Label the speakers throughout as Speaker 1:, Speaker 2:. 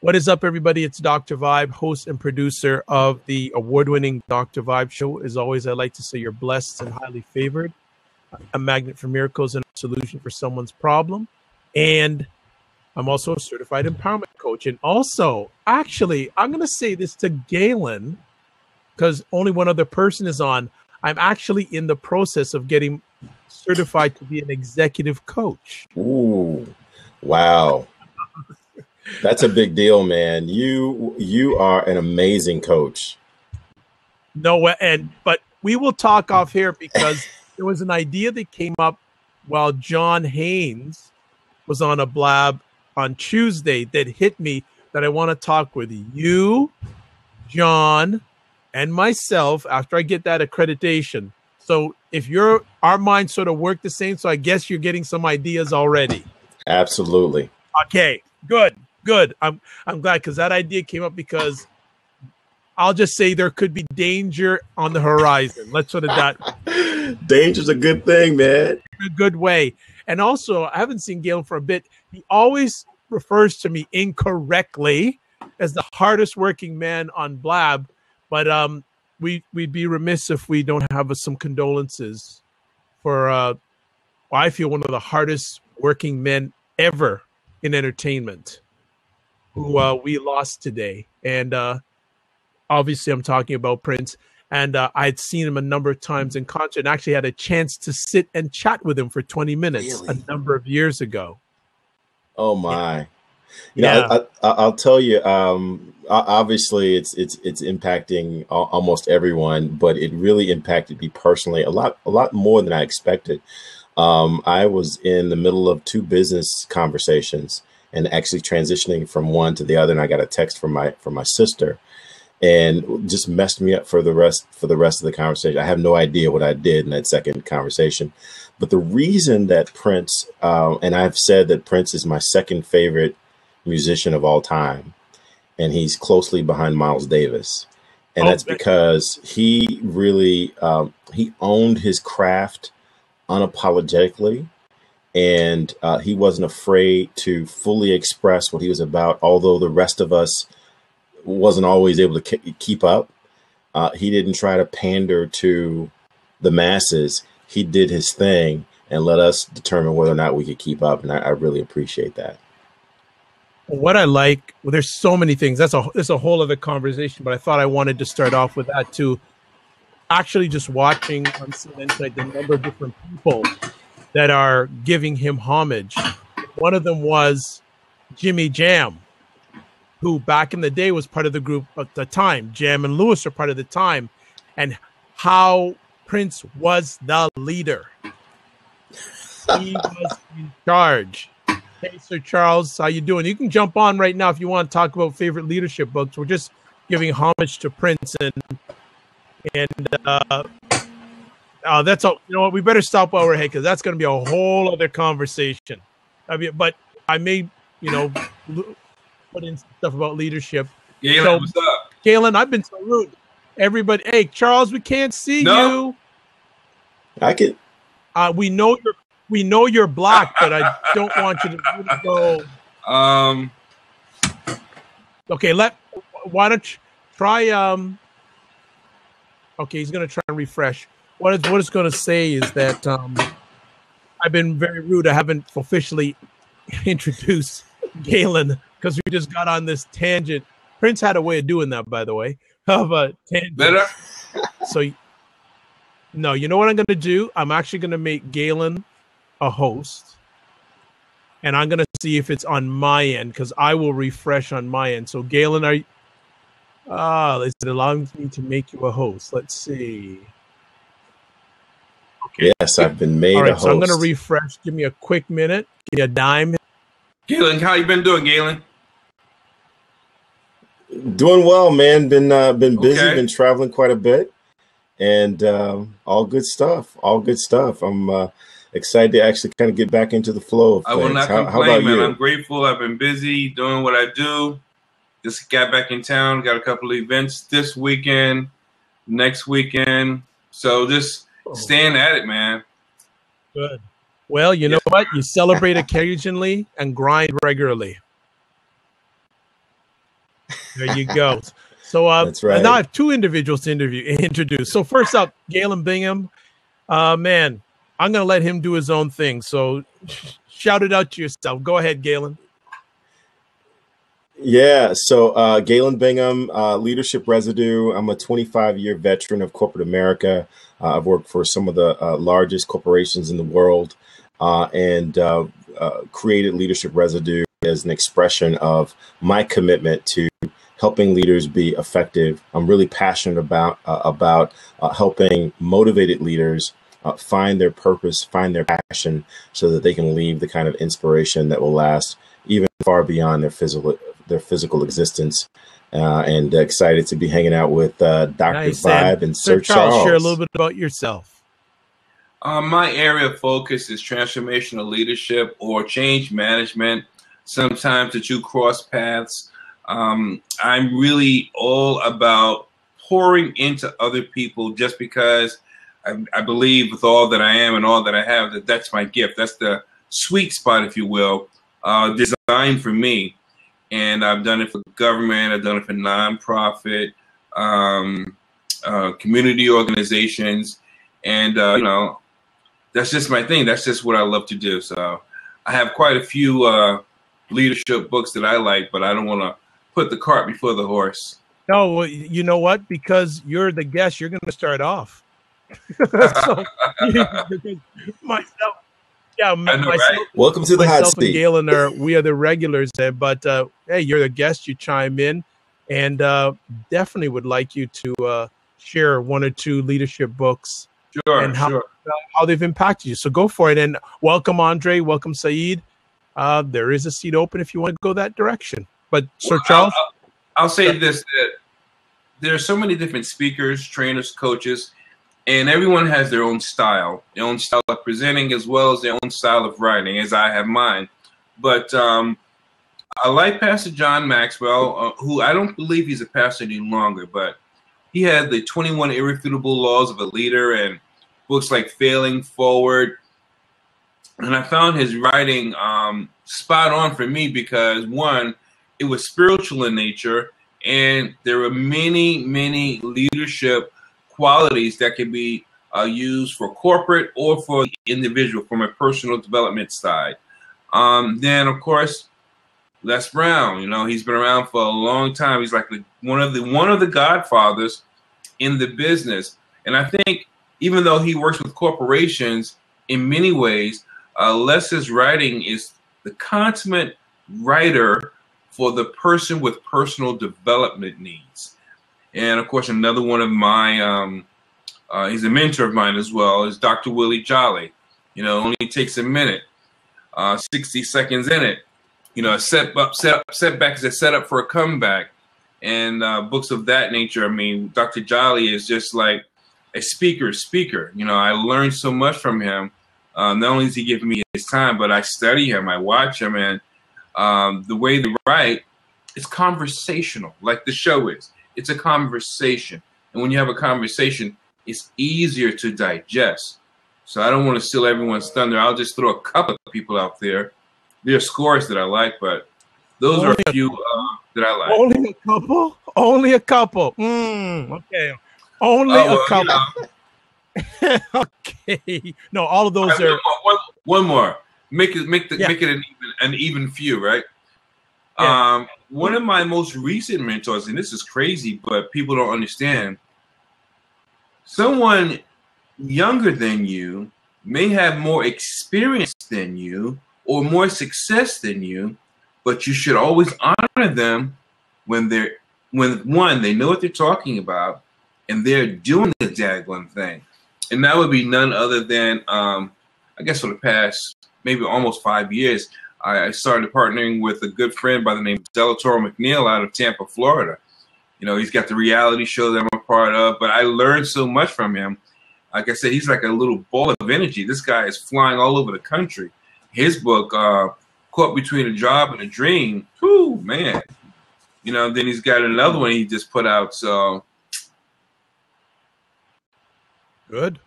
Speaker 1: What is up, everybody? It's Dr. Vibe, host and producer of the award-winning Dr. Vibe show. As always, I like to say you're blessed and highly favored, a magnet for miracles and a solution for someone's problem. And I'm also a certified empowerment coach. And also, actually, I'm going to say this to Galen, because only one other person is on. I'm actually in the process of getting certified to be an executive coach.
Speaker 2: Ooh, wow. That's a big deal, man. You are an amazing coach.
Speaker 1: No, but we will talk off here because there was an idea that came up while John Haynes was on a blab on Tuesday that hit me that I want to talk with you, John, and myself after I get that accreditation. So if our minds sort of work the same, so I guess you're getting some ideas already.
Speaker 2: Absolutely.
Speaker 1: Okay, good. I'm glad, because that idea came up because I'll just say there could be danger on the horizon. Let's sort of that.
Speaker 2: Danger's a good thing, man.
Speaker 1: In a good way. And also, I haven't seen Galen for a bit. He always refers to me incorrectly as the hardest working man on Blab. But we'd be remiss if we don't have some condolences for, I feel, one of the hardest working men ever in entertainment, who we lost today. And obviously I'm talking about Prince. And I'd seen him a number of times in concert and actually had a chance to sit and chat with him for 20 minutes a number of years ago.
Speaker 2: Oh, my. I'll tell you, obviously it's impacting almost everyone, but it really impacted me personally a lot more than I expected. I was in the middle of two business conversations and actually transitioning from one to the other, and I got a text from my sister, and just messed me up for the rest of the conversation. I have no idea what I did in that second conversation, but the reason that Prince, and I've said that Prince is my second favorite musician of all time, and he's closely behind Miles Davis, and that's because he really he owned his craft unapologetically. And he wasn't afraid to fully express what he was about, although the rest of us wasn't always able to keep up. He didn't try to pander to the masses. He did his thing and let us determine whether or not we could keep up. And I really appreciate that.
Speaker 1: What I like, well, there's so many things. That's a whole other conversation, but I thought I wanted to start off with that too. Actually, just watching on Sin Insight the number of different people that are giving him homage. One of them was Jimmy Jam, who back in the day was part of the group at the time. Jam and Lewis are part of the time, and how Prince was the leader. He was in charge. Hey, Sir Charles, how you doing? You can jump on right now if you want to talk about favorite leadership books. We're just giving homage to Prince, and that's all. You know what? We better stop while we're ahead, because that's going to be a whole other conversation. But I may, put in stuff about leadership.
Speaker 3: Galen, what's up?
Speaker 1: Galen, I've been so rude. Everybody, hey, Charles, we can't see you.
Speaker 2: I can.
Speaker 1: We know you're black, but I don't want you to really go. Okay, why don't you try? Okay, he's going to try and refresh. What it's going to say is that I've been very rude. I haven't officially introduced Galen because we just got on this tangent. Prince had a way of doing that, by the way, of a tangent.
Speaker 3: Better?
Speaker 1: So, no, you know what I'm going to do? I'm actually going to make Galen a host, and I'm going to see if it's on my end, because I will refresh on my end. So, Galen, it allows me to make you a host. Let's see. Okay.
Speaker 2: Yes, I've been made a host.
Speaker 1: So I'm going to refresh. Give me a quick minute. Give me a dime.
Speaker 3: Galen, how you been doing, Galen?
Speaker 2: Doing well, man. Been busy. Been traveling quite a bit, and all good stuff. I'm excited to actually kind of get back into the flow of things.
Speaker 3: I will not complain,
Speaker 2: how about
Speaker 3: man.
Speaker 2: you?
Speaker 3: I'm grateful. I've been busy doing what I do. Just got back in town. Got a couple of events this weekend, next weekend. So just staying at it, man.
Speaker 1: Good. Well, you know what? You celebrate occasionally and grind regularly. There you go. So
Speaker 2: That's right.
Speaker 1: now I have two individuals to introduce. So first up, Galen Bingham. Man, I'm going to let him do his own thing. So shout it out to yourself. Go ahead, Galen.
Speaker 2: Yeah, so Galen Bingham, Leadership Residue. I'm a 25-year veteran of corporate America. I've worked for some of the largest corporations in the world and created Leadership Residue as an expression of my commitment to helping leaders be effective. I'm really passionate about helping motivated leaders find their purpose, find their passion, so that they can leave the kind of inspiration that will last even far beyond their physical existence. And excited to be hanging out with Dr.
Speaker 1: Nice.
Speaker 2: Vibe and Sir Charles.
Speaker 1: Share a little bit about yourself.
Speaker 3: My area of focus is transformational leadership or change management. Sometimes the two cross paths. I'm really all about pouring into other people just because I believe with all that I am and all that I have, that's my gift. That's the sweet spot, if you will, designed for me. And I've done it for government. I've done it for nonprofit, community organizations. And, that's just my thing. That's just what I love to do. So I have quite a few leadership books that I like, but I don't want to put the cart before the horse.
Speaker 1: No, well, you know what? Because you're the guest, you're going to start off. So, myself. Yeah,
Speaker 3: right?
Speaker 2: Welcome to the hot
Speaker 1: myself
Speaker 2: seat.
Speaker 1: and Galen we are the regulars there, but hey, you're the guest. You chime in, and definitely would like you to share one or two leadership books and how they've impacted you. So go for it, and welcome Andre, welcome Saeed. There is a seat open if you want to go that direction. But Sir Charles,
Speaker 3: I'll say this: that there are so many different speakers, trainers, coaches. And everyone has their own style of presenting as well as their own style of writing, as I have mine. But I like Pastor John Maxwell, who I don't believe he's a pastor any longer, but he had the 21 Irrefutable Laws of a Leader and books like Failing Forward. And I found his writing spot on for me because, one, it was spiritual in nature, and there were many, many leadership qualities that can be used for corporate or for individual from a personal development side. Then, of course, Les Brown. He's been around for a long time. He's like one of the godfathers in the business. And I think even though he works with corporations in many ways, Les's writing is the consummate writer for the person with personal development needs. And, of course, another one of my, he's a mentor of mine as well, is Dr. Willie Jolly. Only takes a minute, 60 seconds in it. Setback is a setup for a comeback. And books of that nature. I mean, Dr. Jolly is just like a speaker. I learned so much from him. Not only does he give me his time, but I study him, I watch him, and the way they write, it's conversational, like the show is. It's a conversation. And when you have a conversation, it's easier to digest. So I don't want to steal everyone's thunder. I'll just throw a couple of people out there. There are scores that I like, but those are a few that I like.
Speaker 1: Only a couple? Only a couple. Okay. Only a couple. Okay. No, all of those are.
Speaker 3: One more. Make it an even few, right? Yeah. One of my most recent mentors, and this is crazy, but people don't understand. Someone younger than you may have more experience than you or more success than you, but you should always honor them when one, they know what they're talking about and they're doing the daggone thing. And that would be none other than, I guess for the past maybe almost 5 years, I started partnering with a good friend by the name of Delatoro McNeil out of Tampa, Florida. He's got the reality show that I'm a part of, but I learned so much from him. Like I said, he's like a little ball of energy. This guy is flying all over the country. His book, Caught Between a Job and a Dream, whoo, man. Then he's got another one he just put out, so.
Speaker 1: Good.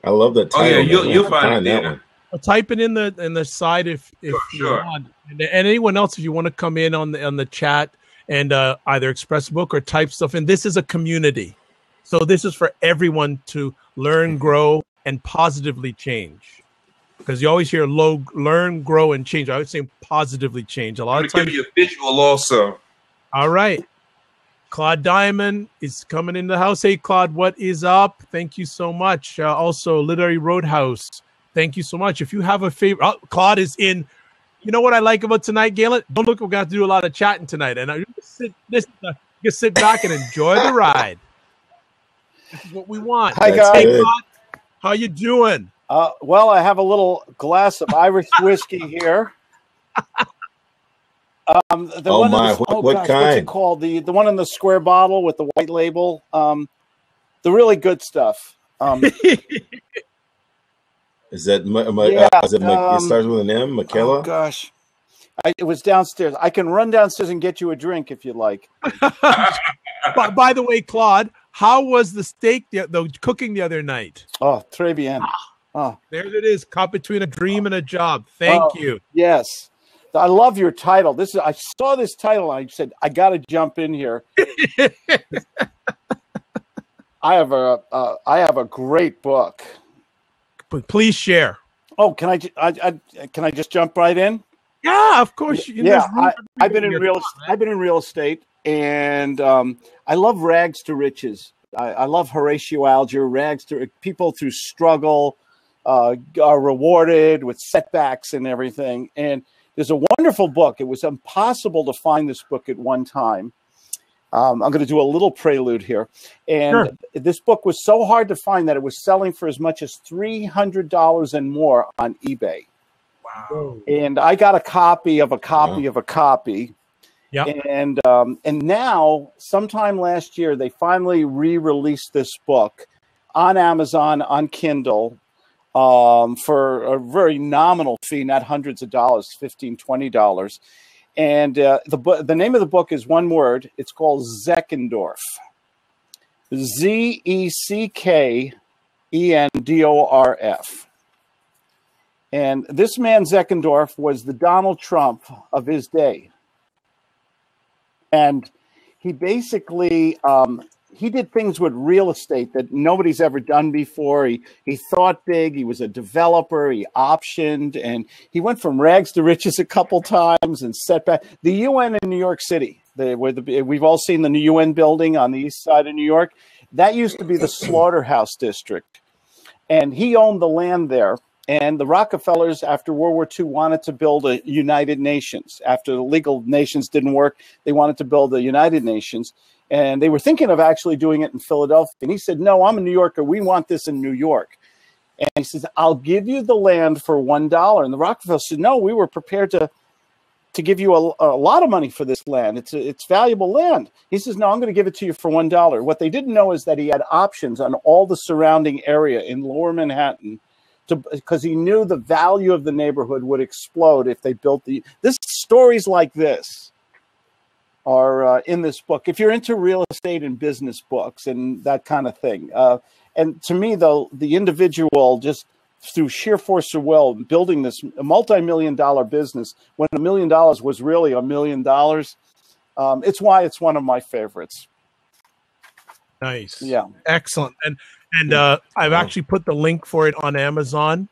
Speaker 2: I love that title.
Speaker 3: Oh, yeah, you'll find that one.
Speaker 1: I'll type it in the side if you want. And anyone else, if you want to come in on the chat and either express a book or type stuff in. This is a community. So this is for everyone to learn, grow, and positively change. Because you always hear learn, grow, and change. I would say positively change. A lot of times.
Speaker 3: Give you a visual also.
Speaker 1: All right. Claude Diamond is coming in the house. Hey, Claude, what is up? Thank you so much. Also, Literary Roadhouse. Thank you so much. If you have a favorite, Claude is in. You know what I like about tonight, Galen? Don't look, we're going to have to do a lot of chatting tonight. And you sit back and enjoy the ride. This is what we want.
Speaker 4: Hi, guys.
Speaker 1: Hey, Claude, how you doing?
Speaker 4: Well, I have a little glass of Irish whiskey here.
Speaker 2: What kind?
Speaker 4: What's it called? The one in the square bottle with the white label. The really good stuff.
Speaker 2: Is that it starts with an M, Michaela?
Speaker 4: Oh gosh, it was downstairs. I can run downstairs and get you a drink if you'd like.
Speaker 1: By the way, Claude, how was the steak, the cooking the other night?
Speaker 4: Oh, très bien. Oh.
Speaker 1: There it is. Caught between a dream and a job. Thank you.
Speaker 4: Yes. I love your title. I saw this title and I said, I got to jump in here. I have a great book.
Speaker 1: But please share.
Speaker 4: Oh, can I just jump right in?
Speaker 1: Yeah, of course.
Speaker 4: I've been in real estate, and I love rags to riches. I love Horatio Alger. Rags to people through struggle are rewarded with setbacks and everything. And there's a wonderful book. It was impossible to find this book at one time. I'm going to do a little prelude here. And This book was so hard to find that it was selling for as much as $300 and more on eBay.
Speaker 1: Wow.
Speaker 4: And I got a copy of a copy of a copy.
Speaker 1: Yeah.
Speaker 4: And now, sometime last year, they finally re-released this book on Amazon, on Kindle, for a very nominal fee, not hundreds of dollars, $15, $20. And the name of the book is one word. It's called Zeckendorf. Zeckendorf. And this man, Zeckendorf, was the Donald Trump of his day. And he basically he did things with real estate that nobody's ever done before. He thought big. He was a developer. He optioned, and he went from rags to riches a couple times and set back. The UN in New York City, we've all seen the new UN building on the east side of New York. That used to be the slaughterhouse district, and he owned the land there. And the Rockefellers, after World War II, wanted to build a United Nations. After the legal nations didn't work, they wanted to build a United Nations. And they were thinking of actually doing it in Philadelphia. And he said, no, I'm a New Yorker. We want this in New York. And he says, I'll give you the land for $1. And the Rockefellers said, no, we were prepared to give you a lot of money for this land. It's valuable land. He says, no, I'm going to give it to you for $1. What they didn't know is that he had options on all the surrounding area in Lower Manhattan, because he knew the value of the neighborhood would explode if they built stories like this are in this book. If you're into real estate and business books and that kind of thing. And to me, though, the individual just through sheer force of will, building this multi-million-dollar business when $1 million was really $1 million. It's why it's one of my favorites.
Speaker 1: Nice.
Speaker 4: Yeah.
Speaker 1: Excellent. And I've actually put the link for it on Amazon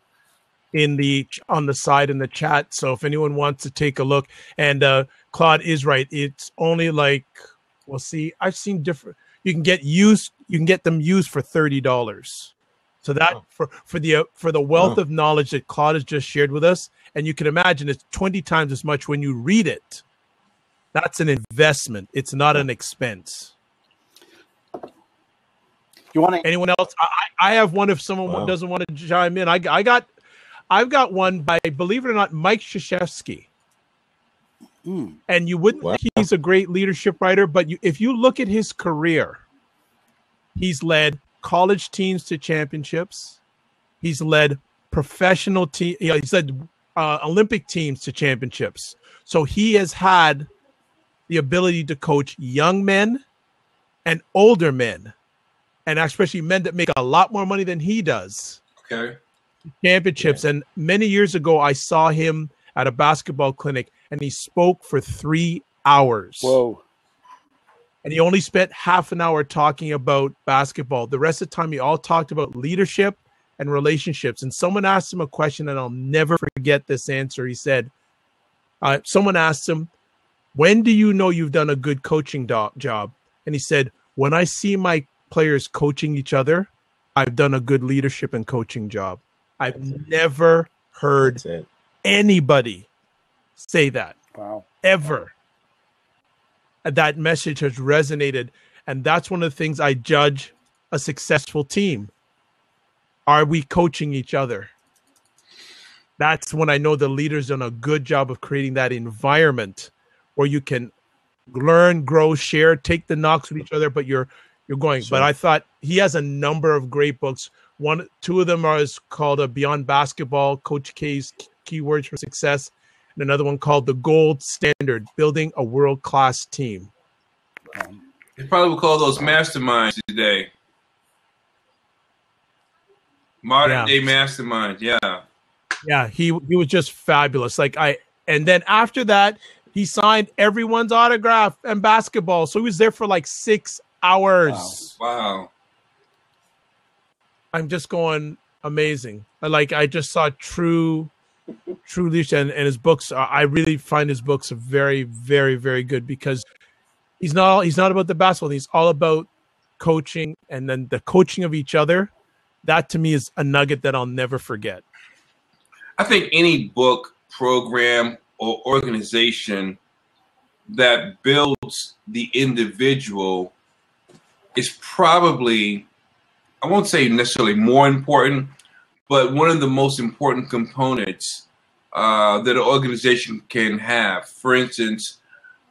Speaker 1: on the side in the chat. So if anyone wants to take a look, and Claude is right. It's only we'll see. I've seen different. You can get them used for $30. So that for the wealth of knowledge that Claude has just shared with us, and you can imagine it's 20 times as much when you read it. That's an investment. It's not an expense.
Speaker 4: You want
Speaker 1: anyone else? I have one. If someone doesn't want to chime in, I've got one by, believe it or not, Mike Krzyzewski. And you wouldn't think he's a great leadership writer, but if you look at his career, he's led college teams to championships. He's led professional team. He's led Olympic teams to championships. So he has had the ability to coach young men and older men, and especially men that make a lot more money than he does.
Speaker 3: Okay.
Speaker 1: championships. And many years ago, I saw him at a basketball clinic, and he spoke for 3 hours.
Speaker 4: Whoa.
Speaker 1: And he only spent half an hour talking about basketball. The rest of the time, he all talked about leadership and relationships. And someone asked him a question, and I'll never forget this answer. He said, someone asked him, when do you know you've done a good coaching job? And he said, when I see my players coaching each other, I've done a good leadership and coaching job. I've never heard anybody say that.
Speaker 4: Wow.
Speaker 1: Ever. That message has resonated. And that's one of the things I judge a successful team. Are we coaching each other? That's when I know the leader's done a good job of creating that environment where you can learn, grow, share, take the knocks with each other, but you're going. Sure. But I thought he has a number of great books. Two of them are called Beyond Basketball, Coach K's Keywords for Success, and another one called The Gold Standard, Building a World-Class Team.
Speaker 3: They probably would call those masterminds today. Modern day masterminds, yeah.
Speaker 1: Yeah, he was just fabulous. And then after that, he signed everyone's autograph and basketball. So he was there for like 6 hours.
Speaker 3: Wow.
Speaker 1: I'm just going amazing. I just saw true leadership, and his books. I really find his books very, very, very good because he's not about the basketball. He's all about coaching, and then the coaching of each other. That to me is a nugget that I'll never forget.
Speaker 3: I think any book, program, or organization that builds the individual is probably, I won't say necessarily more important, but one of the most important components that an organization can have. For instance,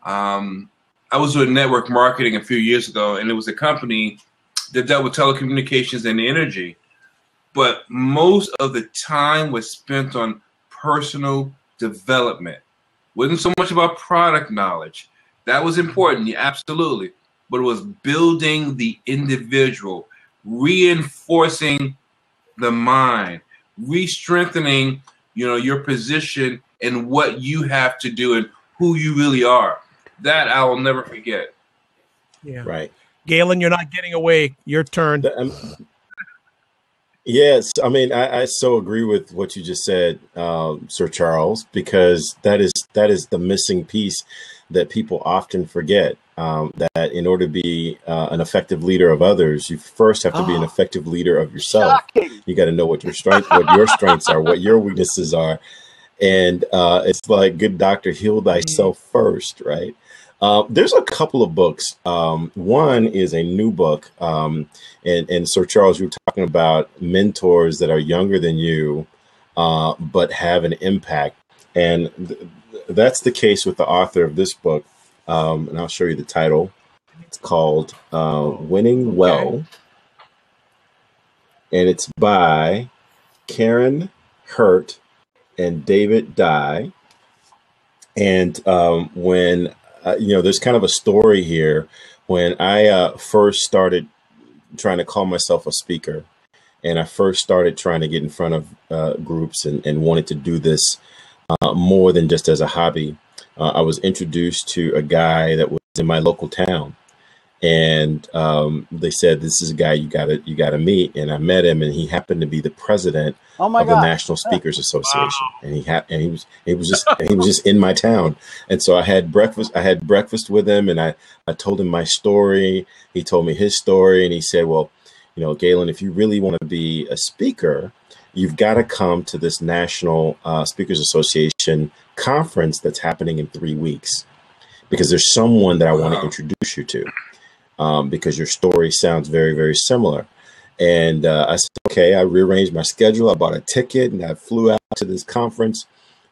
Speaker 3: I was doing network marketing a few years ago, and it was a company that dealt with telecommunications and energy. But most of the time was spent on personal development. Wasn't so much about product knowledge. That was important, yeah, absolutely. But it was building the individual, reinforcing the mind, re-strengthening, your position and what you have to do and who you really are. That I will never forget.
Speaker 1: Yeah.
Speaker 2: Right.
Speaker 1: Galen, you're not getting away. Your turn.
Speaker 2: Yes, I mean, I so agree with what you just said, Sir Charles, because that is the missing piece that people often forget. That in order to be an effective leader of others, you first have to be an effective leader of yourself.
Speaker 4: Shocking.
Speaker 2: You got to know what your strengths are, what your weaknesses are, and it's like good doctor, heal thyself first, right? There's a couple of books. One is a new book, and Sir Charles, you were talking about mentors that are younger than you, but have an impact. And that's the case with the author of this book. And I'll show you the title. It's called Winning Well. And it's by Karen Hurt and David Dye. And when there's kind of a story here. When I first started trying to call myself a speaker, and I first started trying to get in front of groups and wanted to do this more than just as a hobby, I was introduced to a guy that was in my local town. And they said, this is a guy you gotta meet. And I met him, and he happened to be the president of the National Speakers Association. Wow. And he was just in my town. And so I had breakfast with him, and I told him my story. He told me his story, and he said, well, Galen, if you really want to be a speaker, you've got to come to this National Speakers Association conference that's happening in 3 weeks, because there's someone that I want to introduce you to. Because your story sounds very, very similar. And I said, okay, I rearranged my schedule. I bought a ticket, and I flew out to this conference.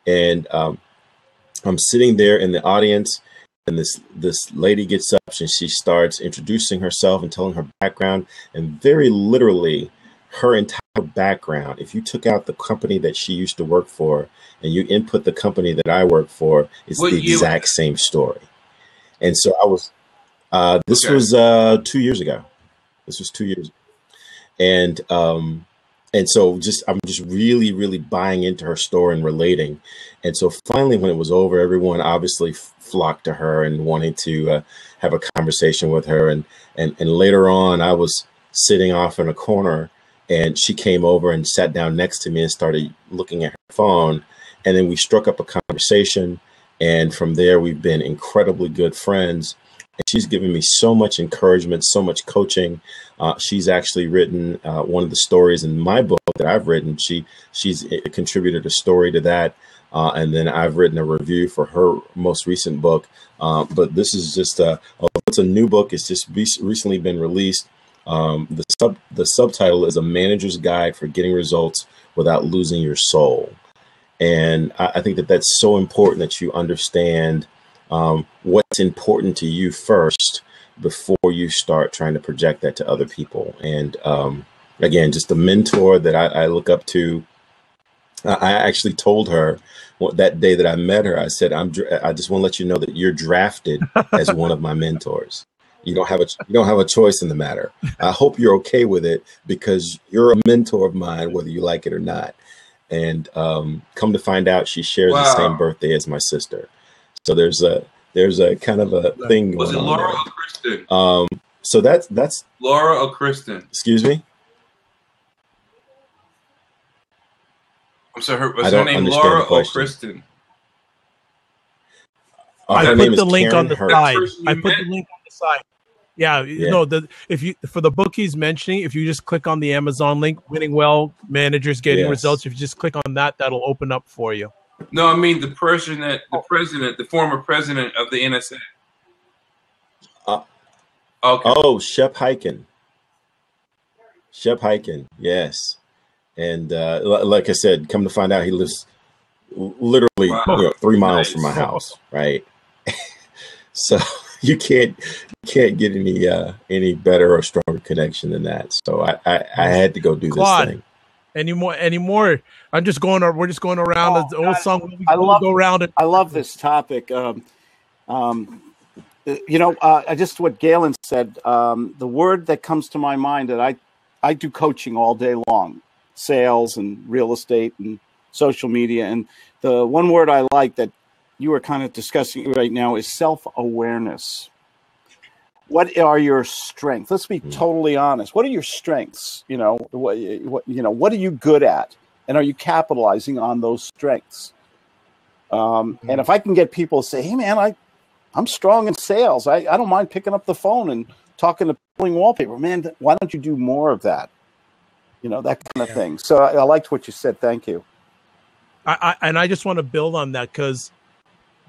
Speaker 2: And I'm sitting there in the audience, and this lady gets up, and she starts introducing herself and telling her background. And very literally, her entire background, if you took out the company that she used to work for and you input the company that I work for, it's the exact same story. And so I was... This was 2 years ago. And And so I'm just really, really buying into her story and relating. And so finally, when it was over, everyone obviously flocked to her and wanted to have a conversation with her. And later on, I was sitting off in a corner, and she came over and sat down next to me and started looking at her phone. And then we struck up a conversation. And from there, we've been incredibly good friends. And she's given me so much encouragement, so much coaching. She's actually written one of the stories in my book that I've written. She's contributed a story to that. And then I've written a review for her most recent book. But this is just it's a new book. It's just recently been released. The subtitle is A Manager's Guide for Getting Results Without Losing Your Soul. And I think that that's so important that you understand what's important to you first before you start trying to project that to other people. And again, just the mentor that I look up to. I actually told her that day that I met her, I said, I just want to let you know that you're drafted as one of my mentors. You don't have a choice in the matter. I hope you're okay with it, because you're a mentor of mine, whether you like it or not. And come to find out, she shares the same birthday as my sister. So there's a kind of a thing going on.
Speaker 3: Was it Laura
Speaker 2: there.
Speaker 3: or Kristen?
Speaker 2: So that's
Speaker 3: Laura or Kristen?
Speaker 2: Excuse me?
Speaker 3: I'm sorry, was her name Laura or Kristen?
Speaker 1: I put the link
Speaker 2: Karen
Speaker 1: on the
Speaker 2: Hurst.
Speaker 1: side. I put the link on the side. Yeah. No, for the book he's mentioning, if you just click on the Amazon link, Winning Well, Managers Getting Results, if you just click on that, that'll open up for you.
Speaker 3: No, I mean the former president of the NSA.
Speaker 2: Okay.
Speaker 3: Oh,
Speaker 2: Shep Hyken. Yes. And like I said, come to find out, he lives literally 3 miles from my house, right? So you can't get any better or stronger connection than that. So I had to go do this thing.
Speaker 1: Anymore. We're just going around the old song. Go around it.
Speaker 4: I love this topic. Just what Galen said. The word that comes to my mind, that I do coaching all day long, sales and real estate and social media, and the one word I like that you are kind of discussing right now is self-awareness. What are your strengths? Let's be totally honest. What are your strengths? What are you good at? And are you capitalizing on those strengths? And if I can get people to say, hey, man, I'm strong in sales. I don't mind picking up the phone and talking to pulling wallpaper. Man, why don't you do more of that? That kind of thing. So I liked what you said. Thank you.
Speaker 1: I just want to build on that, because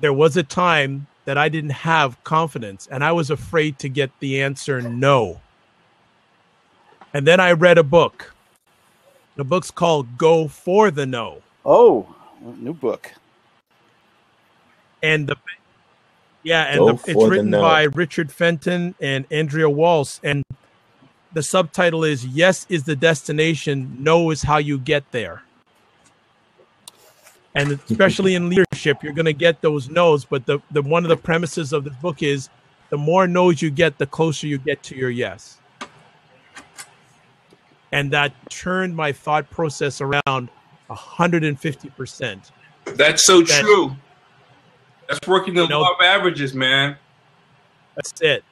Speaker 1: there was a time that I didn't have confidence and I was afraid to get the answer no. And then I read a book. The book's called Go for the No.
Speaker 4: Oh, new book.
Speaker 1: And it's written by Richard Fenton and Andrea Walsh. And the subtitle is Yes is the Destination, No is How You Get There. And especially in leadership, you're going to get those no's. But the one of the premises of this book is the more no's you get, the closer you get to your yes. And that turned my thought process around 150%.
Speaker 3: That's so true. That's working the law of averages, man.
Speaker 1: That's it.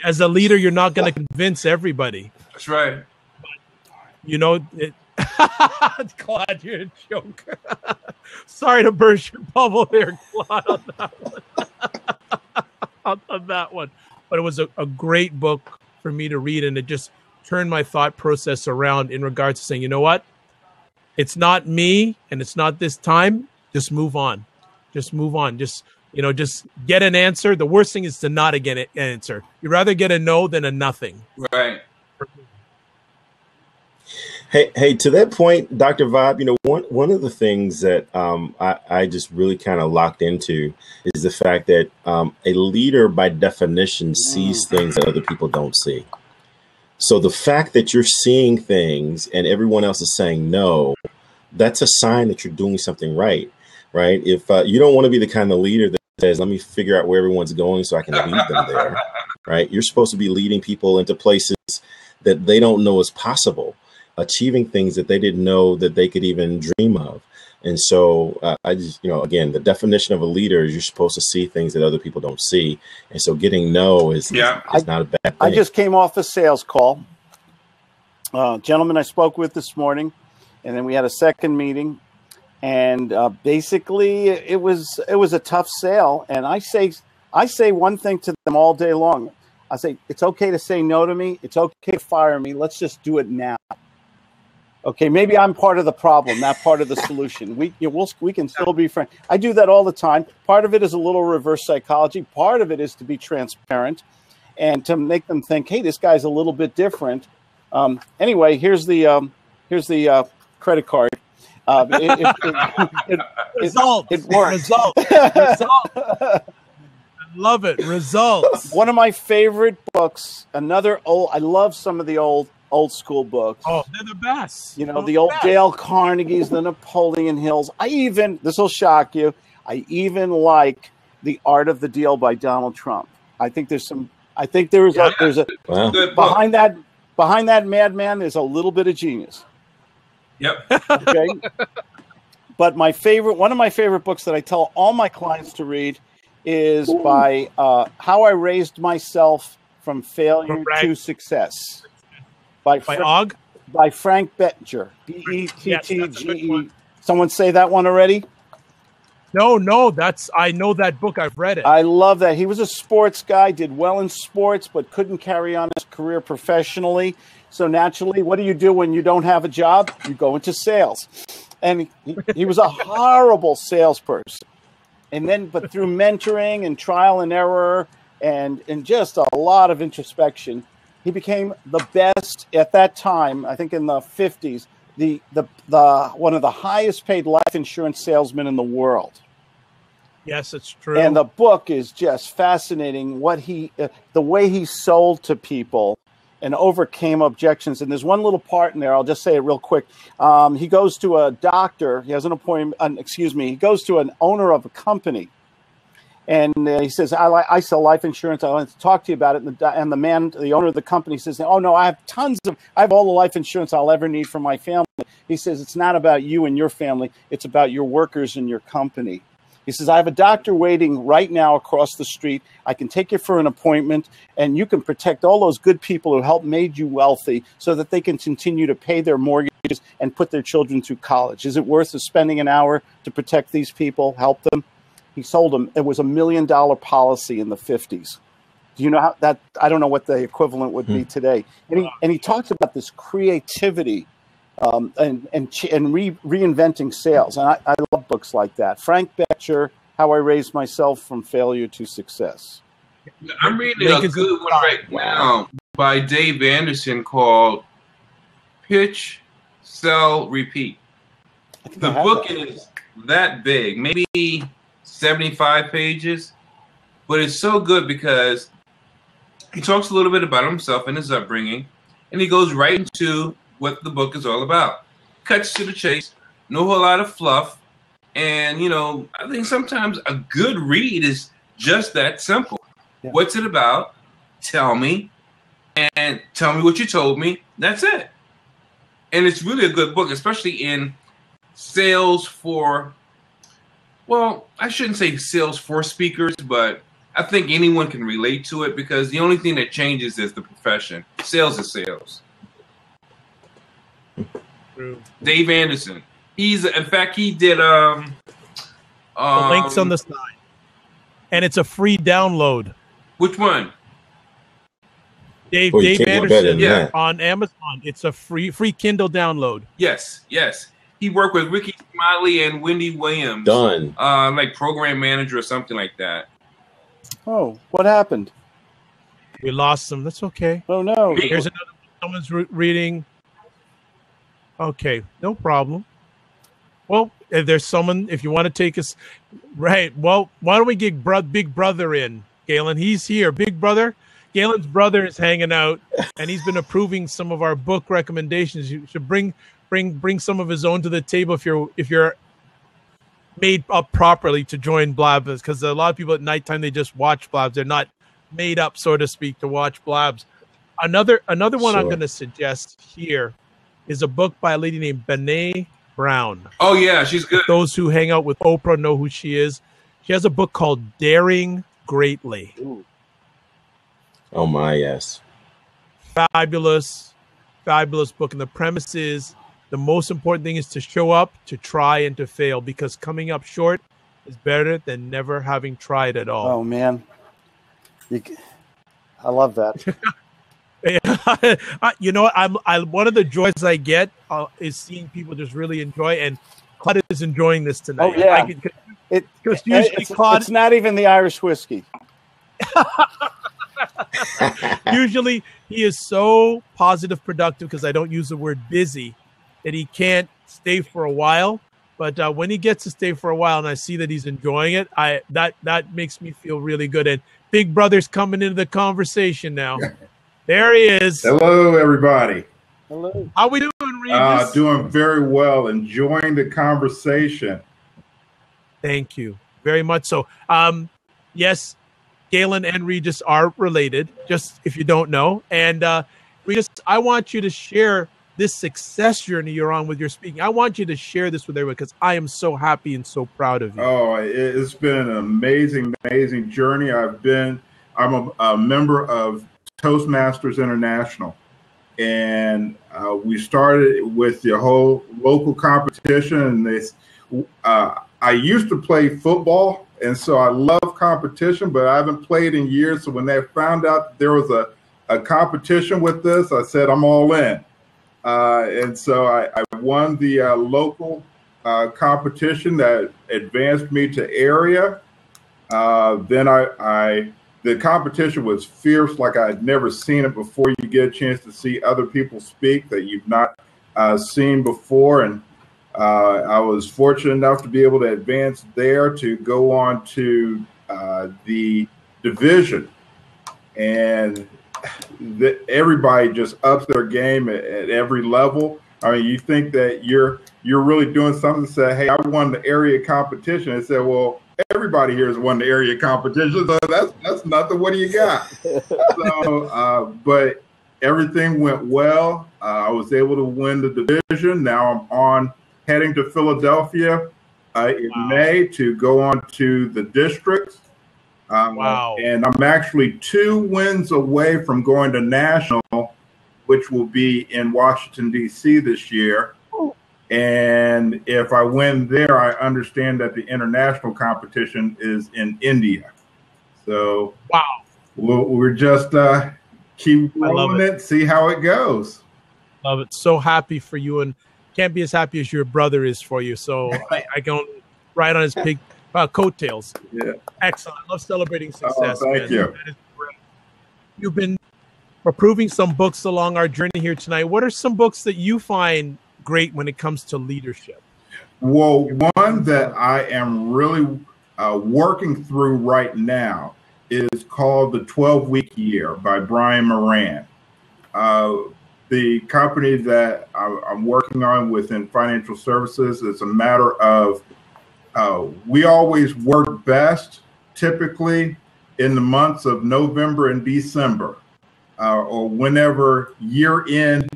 Speaker 1: As a leader, you're not going to convince everybody.
Speaker 3: That's right.
Speaker 1: Claude, you're a joke. Sorry to burst your bubble there, Claude, on that one. on that one. But it was a great book for me to read, and it just turned my thought process around in regards to saying, you know what? It's not me, and it's not this time. Just move on. Just move on. Just get an answer. The worst thing is to not get an answer. You'd rather get a no than a nothing.
Speaker 3: Right.
Speaker 2: Hey, to that point, Dr. Vibe, one of the things that I just really kind of locked into is the fact that a leader, by definition, sees things that other people don't see. So the fact that you're seeing things and everyone else is saying no, that's a sign that you're doing something right? If you don't want to be the kind of leader that says, let me figure out where everyone's going so I can lead them there, right? You're supposed to be leading people into places that they don't know is possible. achieving things that they didn't know that they could even dream of. And so I just, again, the definition of a leader is you're supposed to see things that other people don't see. And so getting no is not a bad thing.
Speaker 4: I just came off a sales call. Gentleman I spoke with this morning, and then we had a second meeting. And basically, it was a tough sale. And I say one thing to them all day long. I say, it's okay to say no to me. It's okay to fire me. Let's just do it now. Okay, maybe I'm part of the problem, not part of the solution. We can still be friends. I do that all the time. Part of it is a little reverse psychology. Part of it is to be transparent and to make them think, hey, this guy's a little bit different. Anyway, here's the credit card.
Speaker 1: Results.
Speaker 4: It works.
Speaker 1: Results. I love it. Results.
Speaker 4: One of my favorite books. I love some of the old school books.
Speaker 1: Oh, they're the best.
Speaker 4: The old Dale Carnegie's, the Napoleon Hills. This will shock you, I even like The Art of the Deal by Donald Trump. I think there's behind that madman, there's a little bit of genius.
Speaker 3: Yep.
Speaker 4: Okay. But one of my favorite books that I tell all my clients to read is by How I Raised Myself from Failure to Success. By Frank Bettger. Bettge. Someone say that one already?
Speaker 1: No, I know that book. I've read it.
Speaker 4: I love that. He was a sports guy, did well in sports, but couldn't carry on his career professionally. So naturally, what do you do when you don't have a job? You go into sales. And he was a horrible salesperson. But through mentoring and trial and error and just a lot of introspection, he became the best at that time. I think in the 50s, the one of the highest paid life insurance salesmen in the world.
Speaker 1: Yes, it's true.
Speaker 4: And the book is just fascinating. The way he sold to people and overcame objections. And there's one little part in there. I'll just say it real quick. He goes to a doctor. He has an appointment. He goes to an owner of a company. And he says, I sell life insurance. I want to talk to you about it. And the owner of the company says, oh, no, I have all the life insurance I'll ever need for my family. He says, it's not about you and your family. It's about your workers and your company. He says, I have a doctor waiting right now across the street. I can take you for an appointment, and you can protect all those good people who helped made you wealthy so that they can continue to pay their mortgages and put their children through college. Is it worth spending an hour to protect these people, help them? He sold them. It was $1 million policy in the 50s. Do you know how that? I don't know what the equivalent would be today. And he talks about this creativity and reinventing sales. And I love books like that. Frank Bettger, How I Raised Myself from Failure to Success.
Speaker 3: I'm reading a good one right now by Dave Anderson called Pitch, Sell, Repeat. The book is that big, maybe 75 pages, but it's so good because he talks a little bit about himself and his upbringing, and he goes right into what the book is all about. Cuts to the chase, no whole lot of fluff, and I think sometimes a good read is just that simple. Yeah. What's it about? Tell me, and tell me what you told me. That's it. And it's really a good book, especially in sales for, well, I shouldn't say sales for speakers, but I think anyone can relate to it because the only thing that changes is the profession. Sales is sales. True. Dave Anderson. He did
Speaker 1: the links on the side. And it's a free download.
Speaker 3: Which one?
Speaker 1: Dave Anderson on Amazon. It's a free Kindle download.
Speaker 3: Yes. He worked with Ricky Smiley and Wendy Williams.
Speaker 2: Done.
Speaker 3: Like program manager or something like that.
Speaker 4: Oh, what happened?
Speaker 1: We lost them. That's okay.
Speaker 4: Oh, no.
Speaker 1: Here's another one. Someone's reading. Okay, no problem. Well, if there's someone, if you want to take us, right, well, why don't we get Big Brother in, Galen? He's here. Big Brother. Galen's brother is hanging out, and he's been approving some of our book recommendations. You should bring some of his own to the table if you're made up properly to join Blabs, because a lot of people at nighttime, they just watch Blabs. They're not made up, so to speak, to watch Blabs. Another one I'm going to suggest here is a book by a lady named Brene Brown.
Speaker 3: Oh yeah, she's good.
Speaker 1: Those who hang out with Oprah know who she is. She has a book called Daring Greatly.
Speaker 4: Ooh.
Speaker 2: Oh my, yes.
Speaker 1: Fabulous book. And the premise is the most important thing is to show up, to try, and to fail, because coming up short is better than never having tried at all.
Speaker 4: Oh man, I love that.
Speaker 1: You know, I'm one of the joys I get is seeing people just really enjoy, and Claude is enjoying this tonight.
Speaker 4: Oh yeah, it's not even the Irish whiskey.
Speaker 1: Usually he is so positive, productive, because I don't use the word busy, that he can't stay for a while. But when he gets to stay for a while and I see that he's enjoying it, that makes me feel really good. And Big Brother's coming into the conversation now. There he is.
Speaker 5: Hello, everybody.
Speaker 4: Hello.
Speaker 1: How we doing, Regis?
Speaker 5: Doing very well. Enjoying the conversation.
Speaker 1: Thank you very much. So, yes, Galen and Regis are related, just if you don't know. And Regis, I want you to share this success journey you're on with your speaking. I want you to share this with everyone because I am so happy and so proud of you.
Speaker 5: Oh, it's been an amazing, amazing journey. I'm a member of Toastmasters International. And we started with the whole local competition. And I used to play football, and so I love competition, but I haven't played in years. So when they found out there was a competition with this, I said, I'm all in. And so I won the local competition that advanced me to area. Then the competition was fierce, like I had never seen it before. You get a chance to see other people speak that you've not seen before. And I was fortunate enough to be able to advance there to go on to the division. And everybody just ups their game at every level. I mean, you think that you're really doing something to say, hey, I won the area competition. And said, well, everybody here has won the area competition, so that's nothing. What do you got? So, but everything went well. I was able to win the division. Now I'm heading to Philadelphia in May to go on to the districts. And I'm actually 2 wins away from going to national, which will be in Washington, D.C. this year. And if I win there, I understand that the international competition is in India. So we're just keep rolling it, see how it goes.
Speaker 1: Love it. So happy for you, and can't be as happy as your brother is for you. So I can ride on his pig coattails.
Speaker 5: Yeah.
Speaker 1: Excellent. I love celebrating success.
Speaker 5: Thank you.
Speaker 1: That is great. You've been approving some books along our journey here tonight. What are some books that you find great when it comes to leadership?
Speaker 5: Well, one that I am really working through right now is called The 12-Week Year by Brian Moran. The company that I'm working on within financial services, it's a matter of we always work best typically in the months of November and December, or whenever year-end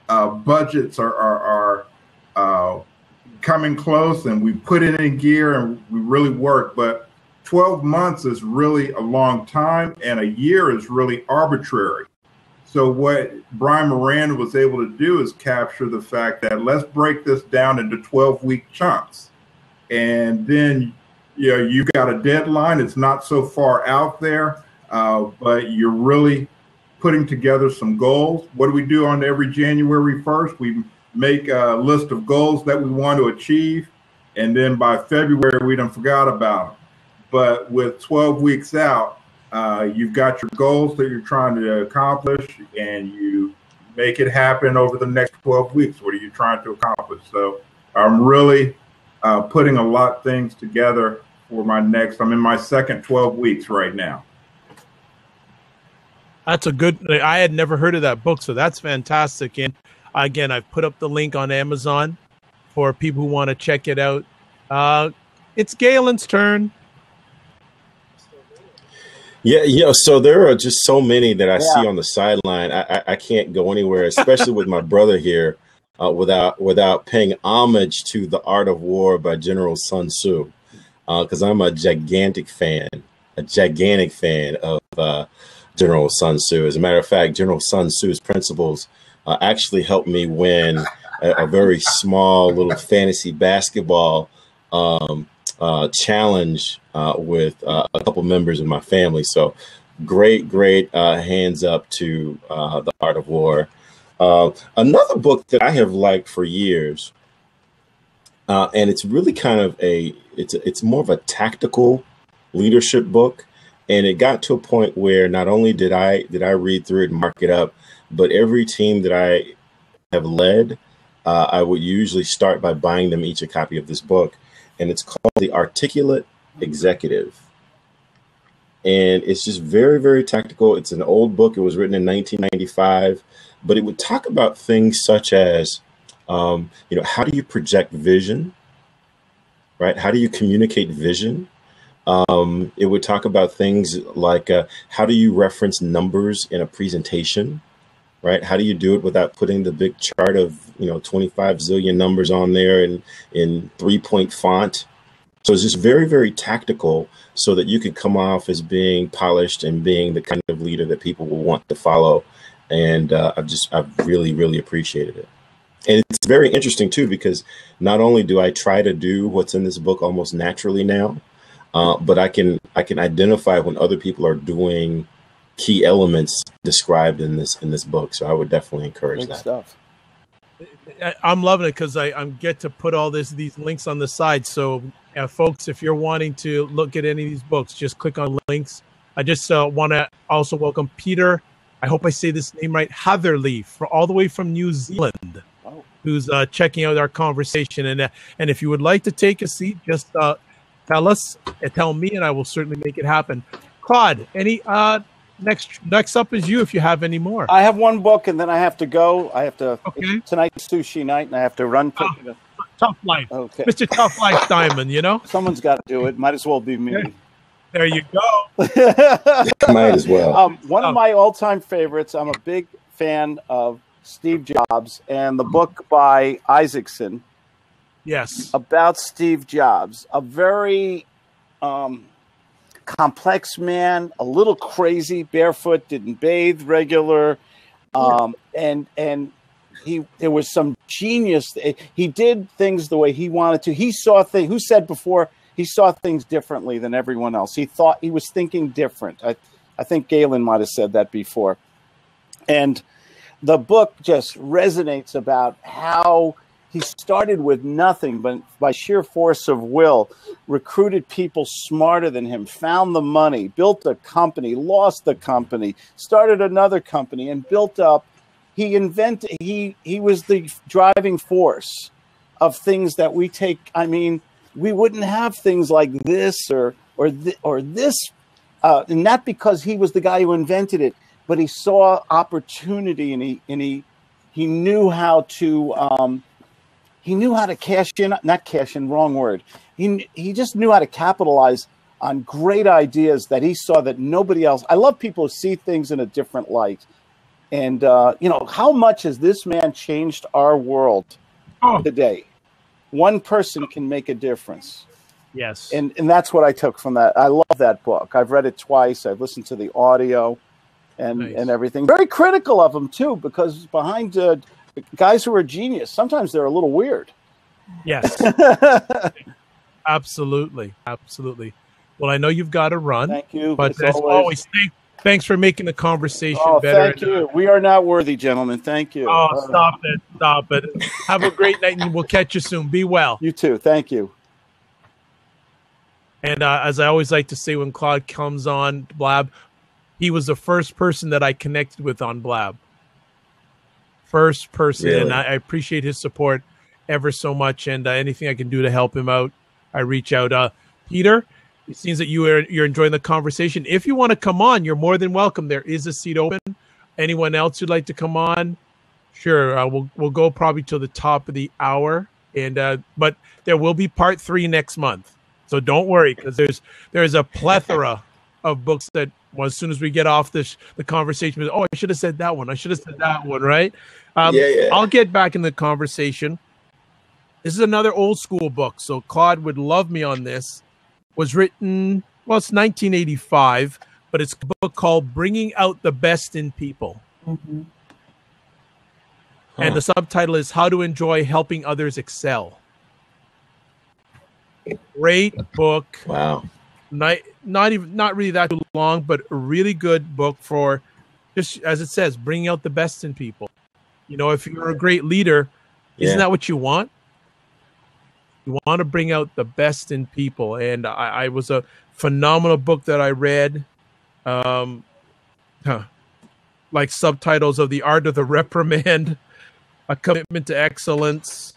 Speaker 5: budgets are coming close, and we put it in gear and we really work. But 12 months is really a long time, and a year is really arbitrary. So what Brian Moran was able to do is capture the fact that let's break this down into 12-week chunks. And then, you've got a deadline. It's not so far out there, but you're really putting together some goals. What do we do on every January 1st? We make a list of goals that we want to achieve. And then by February, we done forgot about them. But with 12 weeks out, you've got your goals that you're trying to accomplish, and you make it happen over the next 12 weeks. What are you trying to accomplish? So I'm really putting a lot of things together for I'm in my second 12 weeks right now.
Speaker 1: That's I had never heard of that book, so that's fantastic. And again, I've put up the link on Amazon for people who want to check it out. It's Galen's turn.
Speaker 2: Yeah. So there are just so many that I see on the sideline. I can't go anywhere, especially with my brother here. without paying homage to The Art of War by General Sun Tzu, because I'm a gigantic fan of General Sun Tzu. As a matter of fact, General Sun Tzu's principles actually helped me win a very small little fantasy basketball challenge with a couple members of my family. So great hands up to The Art of War. Another book that I have liked for years, and it's really kind of it's more of a tactical leadership book. And it got to a point where not only did I read through it and mark it up, but every team that I have led, I would usually start by buying them each a copy of this book. And it's called The Articulate Executive. And it's just very tactical. It's an old book. It was written in 1995, but it would talk about things such as, how do you project vision, right? How do you communicate vision? It would talk about things like how do you reference numbers in a presentation, right? How do you do it without putting the big chart of 25 zillion numbers on there in 3-point font? So it's just very tactical, so that you can come off as being polished and being the kind of leader that people will want to follow. And I've really appreciated it. And it's very interesting too, because not only do I try to do what's in this book almost naturally now, but I can identify when other people are doing key elements described in this book. So I would definitely encourage that.
Speaker 4: Stuff.
Speaker 1: I'm loving it, because I get to put all these links on the side. So folks, if you're wanting to look at any of these books, just click on links. I just want to also welcome Peter. I hope I say this name right. Hatherley, all the way from New Zealand, who's checking out our conversation. And if you would like to take a seat, just tell me, and I will certainly make it happen. Claude, any next up is you, if you have any more.
Speaker 4: I have one book, and then I have to go.
Speaker 1: Okay.
Speaker 4: Tonight's sushi night, and I have to run.
Speaker 1: Tough life.
Speaker 4: Okay.
Speaker 1: Mr. Tough Life Diamond,
Speaker 4: Someone's got to do it. Might as well be me.
Speaker 1: There you go.
Speaker 2: Might as well.
Speaker 4: One of my all-time favorites, I'm a big fan of Steve Jobs, and the book by Isaacson.
Speaker 1: Yes.
Speaker 4: About Steve Jobs, a very complex man, a little crazy, barefoot, didn't bathe regular, and there was some genius. He did things the way he wanted to. He saw things. Who said before? He saw things differently than everyone else. He thought he was thinking different. I think Galen might have said that before. And the book just resonates about how he started with nothing, but by sheer force of will, recruited people smarter than him, found the money, built a company, lost the company, started another company, and built up. He was the driving force of things that we take. I mean, we wouldn't have things like this or this, and not because he was the guy who invented it, but he saw opportunity, and he knew how to. He knew how to cash in, not cash in, wrong word. He just knew how to capitalize on great ideas that he saw that nobody else. I love people who see things in a different light. And, how much has this man changed our world today? One person can make a difference.
Speaker 1: Yes.
Speaker 4: And that's what I took from that. I love that book. I've read it twice. I've listened to the audio and everything. Very critical of him, too, because behind guys who are genius, sometimes they're a little weird.
Speaker 1: Yes. Absolutely. Well, I know you've got to run.
Speaker 4: Thank you.
Speaker 1: But as always, thanks for making the conversation better.
Speaker 4: Thank you. We are not worthy, gentlemen. Thank you.
Speaker 1: Oh, stop it. Have a great night, and we'll catch you soon. Be well.
Speaker 4: You too. Thank you.
Speaker 1: And as I always like to say when Claude comes on Blab, he was the first person that I connected with on Blab. First person,
Speaker 2: really?
Speaker 1: And I appreciate his support ever so much. And anything I can do to help him out, I reach out. Peter, it seems that you're enjoying the conversation. If you want to come on, you're more than welcome. There is a seat open. Anyone else who'd like to come on? Sure, we'll go probably till the top of the hour. And but there will be part 3 next month, so don't worry, because there's a plethora of books that Well, as soon as we get off the conversation, oh, I should have said that one. I should have said that one, right?
Speaker 2: Yeah.
Speaker 1: I'll get back in the conversation. This is another old school book, so Claude would love me on this. Was written, well, it's 1985, but it's a book called Bringing Out the Best in People.
Speaker 2: Mm-hmm.
Speaker 1: And the subtitle is How to Enjoy Helping Others Excel. Great book.
Speaker 2: Wow.
Speaker 1: Not really that too long, but a really good book for, just as it says, bringing out the best in people. You know, if you're a great leader, isn't that what you want? You want to bring out the best in people. And I was a phenomenal book that I read. Like subtitles of The Art of the Reprimand, A Commitment to Excellence.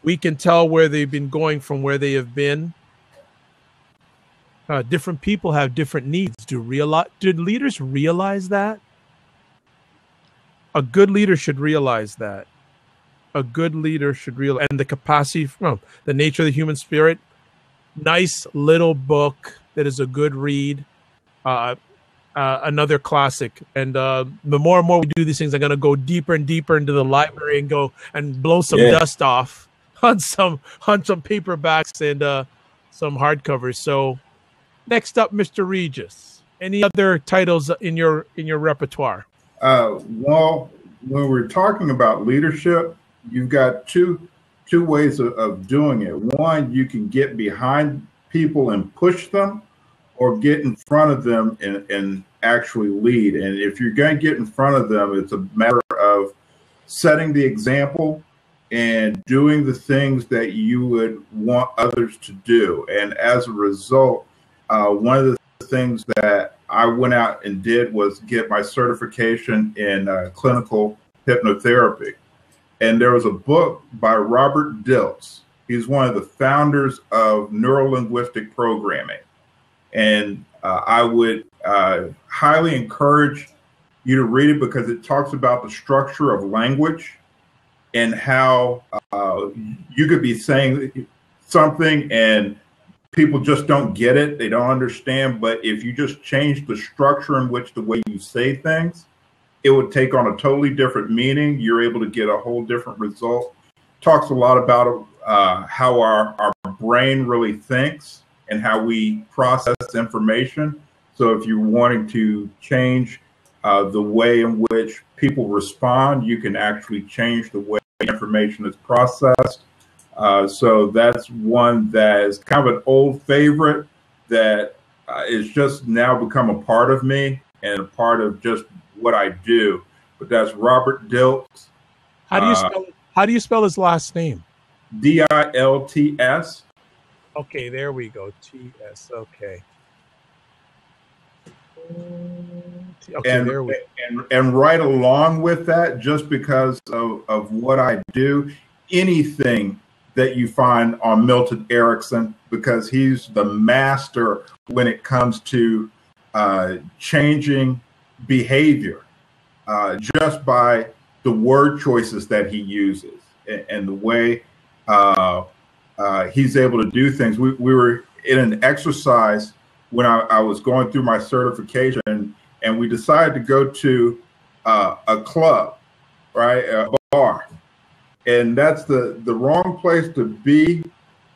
Speaker 1: We can tell where they've been going from where they have been. Different people have different needs. Do leaders realize that? A good leader should realize that. A good leader should realize, and the capacity, the nature of the human spirit. Nice little book that is a good read. Another classic. And the more and more we do these things, I'm going to go deeper and deeper into the library and go and blow some dust off on some paperbacks and some hardcovers. So next up, Mr. Regis. Any other titles in your repertoire?
Speaker 5: Well, when we're talking about leadership, you've got two ways of doing it. One, you can get behind people and push them, or get in front of them and actually lead. And if you're going to get in front of them, it's a matter of setting the example and doing the things that you would want others to do. And as a result, one of the things that I went out and did was get my certification in clinical hypnotherapy. And there was a book by Robert Dilts. He's one of the founders of neuro-linguistic programming. And I would highly encourage you to read it because it talks about the structure of language and how you could be saying something and people just don't get it. They don't understand. But if you just change the structure in which the way you say things, it would take on a totally different meaning. You're able to get a whole different result. Talks a lot about how our brain really thinks and how we process information. So if you're wanting to change the way in which people respond, you can actually change the way information is processed. So that's one that is kind of an old favorite that is just now become a part of me and a part of just what I do. But that's Robert Dilts.
Speaker 1: How do you spell his last name?
Speaker 5: Dilts.
Speaker 1: Okay, there we go. TS. Okay.
Speaker 5: And right along with that, just because of what I do, anything that you find on Milton Erickson, because he's the master when it comes to changing behavior, just by the word choices that he uses and the way he's able to do things. We were in an exercise when I was going through my certification, and we decided to go to a club, right, a bar. And that's the wrong place to be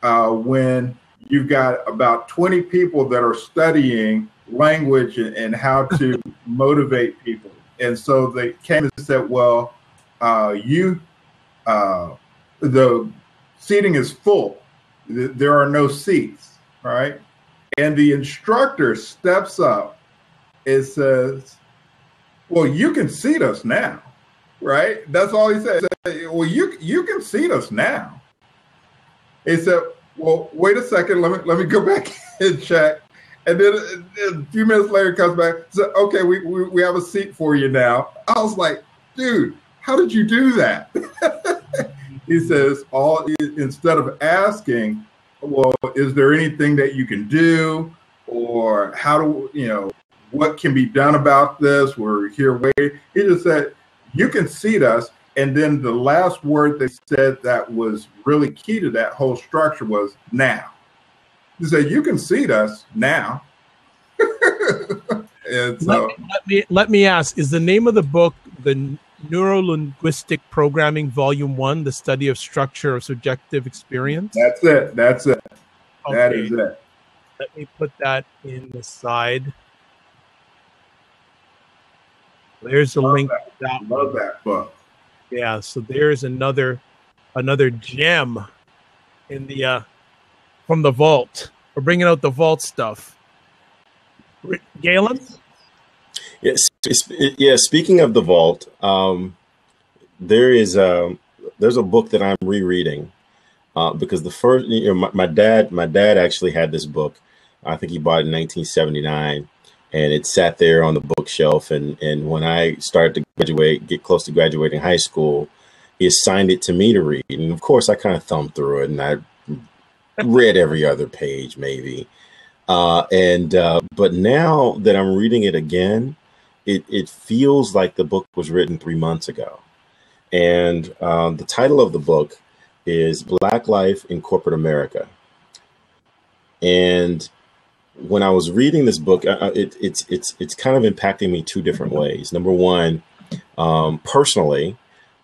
Speaker 5: when you've got about 20 people that are studying language and how to motivate people. And so they came and said, well, the seating is full. There are no seats, right? And the instructor steps up and says, well, you can seat us now, right? That's all he said. He said, well, you can seat us now. He said, well, wait a second. Let me go back and check. And then a few minutes later, he comes back and said, okay, we have a seat for you now. I was like, dude, how did you do that? He says, instead of asking, well, is there anything that you can do? Or what can be done about this? We're here waiting. He just said, you can seat us. And then the last word they said that was really key to that whole structure was now. He said, you can seat us now. And
Speaker 1: Let
Speaker 5: so
Speaker 1: me, let me ask: is the name of the book the Neurolinguistic Programming, Volume 1, The Study of Structure of Subjective Experience?
Speaker 5: that's it. That's it. That
Speaker 1: Okay.
Speaker 5: is it.
Speaker 1: Let me put that in the side. There's a link to that
Speaker 5: Love
Speaker 1: one.
Speaker 5: that book.
Speaker 1: Yeah, so there's another gem in the from the vault. We're bringing out the vault stuff. Galen?
Speaker 2: Yes. Yeah. Speaking of the vault, there's a book that I'm rereading because the first, my dad actually had this book. I think he bought it in 1979, and it sat there on the bookshelf. And when I started to get close to graduating high school, he assigned it to me to read. And of course, I kind of thumbed through it, and I read every other page, maybe. But now that I'm reading it again, it feels like the book was written 3 months ago. And the title of the book is Black Life in Corporate America. And when I was reading this book, it's kind of impacting me two different ways. Number one, personally,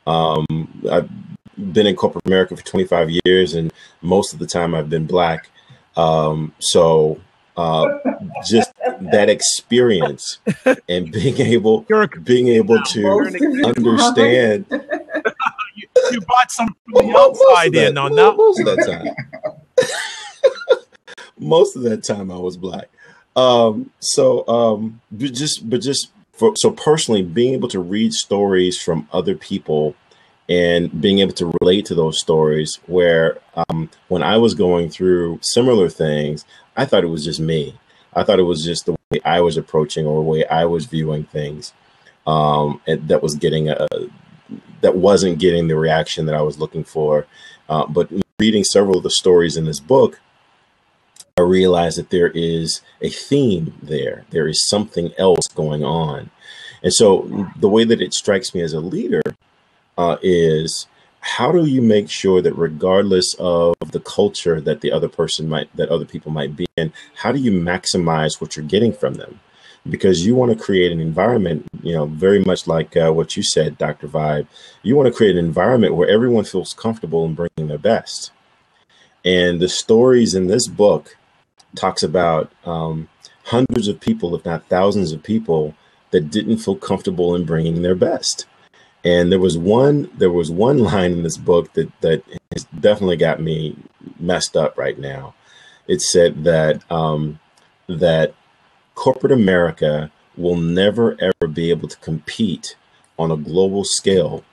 Speaker 2: I've been in corporate America for 25 years, and most of the time I've been Black. So just that experience and being able to understand.
Speaker 1: You brought some from the outside in on that.
Speaker 2: Most of that time. Most of that time I was Black. So personally, being able to read stories from other people and being able to relate to those stories where when I was going through similar things, I thought it was just me. I thought it was just the way I was approaching or the way I was viewing things, and that wasn't getting the reaction that I was looking for. But reading several of the stories in this book, I realized that there is a theme there. There is something else going on. And so the way that it strikes me as a leader is, how do you make sure that regardless of the culture that other people might be in, how do you maximize what you're getting from them? Because you want to create an environment, very much like what you said, Dr. Vibe. You want to create an environment where everyone feels comfortable in bringing their best. And the stories in this book talks about hundreds of people, if not thousands of people, that didn't feel comfortable in bringing their best. And there was one line in this book that has definitely got me messed up right now. It said that that corporate America will never ever be able to compete on a global scale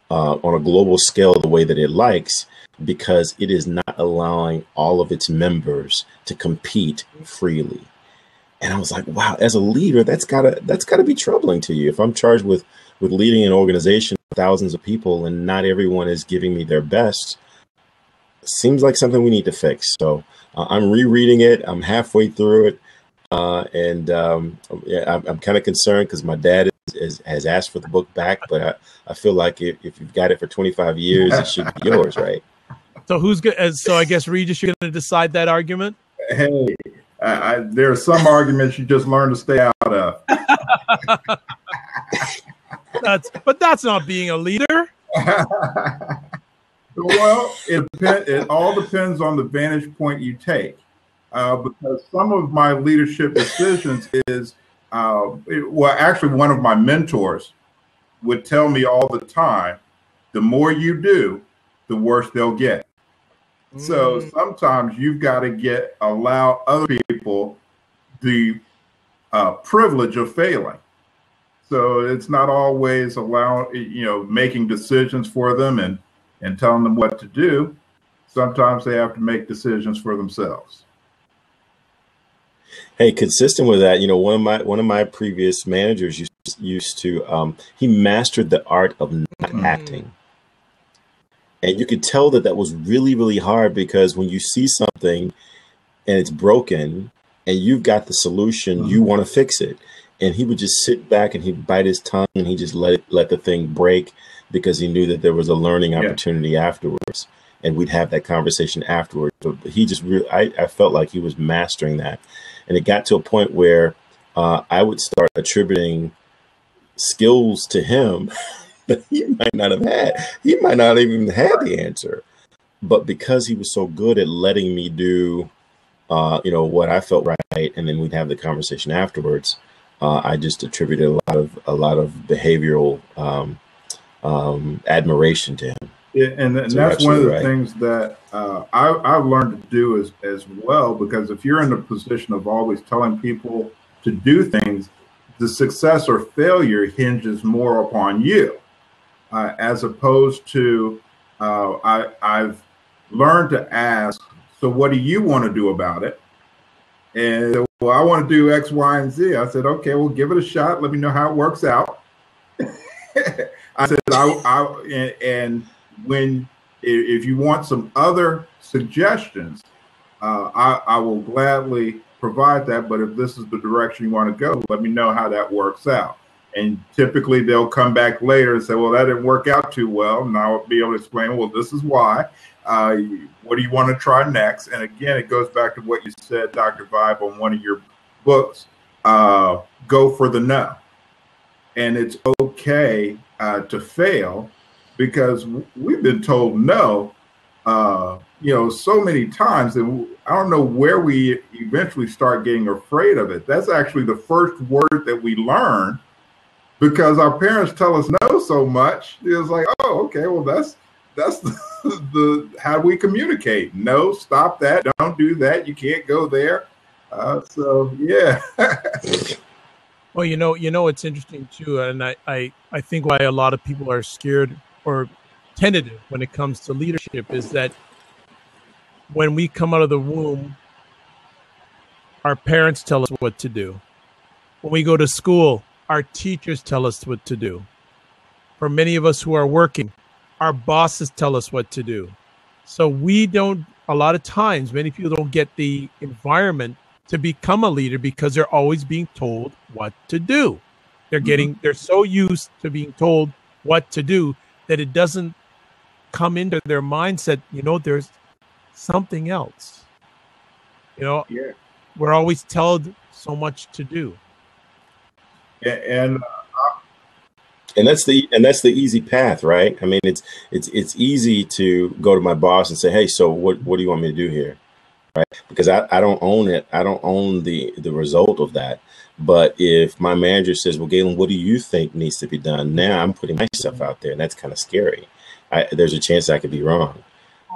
Speaker 2: the way that it likes, because it is not allowing all of its members to compete freely. And I was like, wow, as a leader, that's gotta be troubling to you. If I'm charged with leading an organization of thousands of people and not everyone is giving me their best, seems like something we need to fix. So I'm rereading it. I'm halfway through it. I'm kind of concerned because my dad has asked for the book back, but I feel like if you've got it for 25 years, it should be yours, right?
Speaker 1: So who's good? So I guess, Regis, you're going to decide that argument?
Speaker 5: Hey, there are some arguments you just learn to stay out of.
Speaker 1: That's not being a leader.
Speaker 5: Well, it all depends on the vantage point you take. Because some of my leadership decisions is, actually one of my mentors would tell me all the time, the more you do, the worse they'll get. So sometimes you've got to allow other people the privilege of failing. So it's not always making decisions for them and telling them what to do. Sometimes they have to make decisions for themselves.
Speaker 2: Hey, consistent with that, one of my previous managers used to he mastered the art of not acting. And you could tell that was really, really hard, because when you see something and it's broken and you've got the solution, you want to fix it. And he would just sit back and he'd bite his tongue and he just let the thing break, because he knew that there was a learning opportunity afterwards. And we'd have that conversation afterwards. But he just really, I felt like he was mastering that. And it got to a point where I would start attributing skills to him that he might not have had. He might not even had the answer. But because he was so good at letting me do, what I felt right, and then we'd have the conversation afterwards, I just attributed a lot of behavioral admiration to him.
Speaker 5: Yeah, and that's one of the things that I've learned to do as well, because if you're in the position of always telling people to do things, the success or failure hinges more upon you, as opposed to I've learned to ask, so what do you want to do about it? And well, I want to do X, Y, and Z. I said, okay, well, give it a shot. Let me know how it works out. I said, and if you want some other suggestions, I will gladly provide that. But if this is the direction you want to go, let me know how that works out. And typically they'll come back later and say, well, that didn't work out too well. And I'll be able to explain, well, this is why. What do you want to try next? And again, it goes back to what you said, Dr. Vibe, on one of your books, Go for the No. And it's okay to fail, because we've been told no, so many times, and I don't know where we eventually start getting afraid of it. That's actually the first word that we learn, because our parents tell us no so much. It's like, oh, okay, well, that's the how we communicate. No, stop that. Don't do that. You can't go there. So yeah.
Speaker 1: Well, it's interesting too, and I think why a lot of people are scared or tentative when it comes to leadership is that when we come out of the womb, our parents tell us what to do. When we go to school, our teachers tell us what to do. For many of us who are working, our bosses tell us what to do. So a lot of times, many people don't get the environment to become a leader because they're always being told what to do. They're so used to being told what to do that it doesn't come into their mindset, there's something else. We're always told so much to do.
Speaker 5: And
Speaker 2: that's the easy path, right? I mean, it's easy to go to my boss and say, hey, so what do you want me to do here? Right? Because I don't own it. I don't own the result of that. But if my manager says, well, Galen, what do you think needs to be done? Now I'm putting myself out there, and that's kind of scary. There's a chance I could be wrong.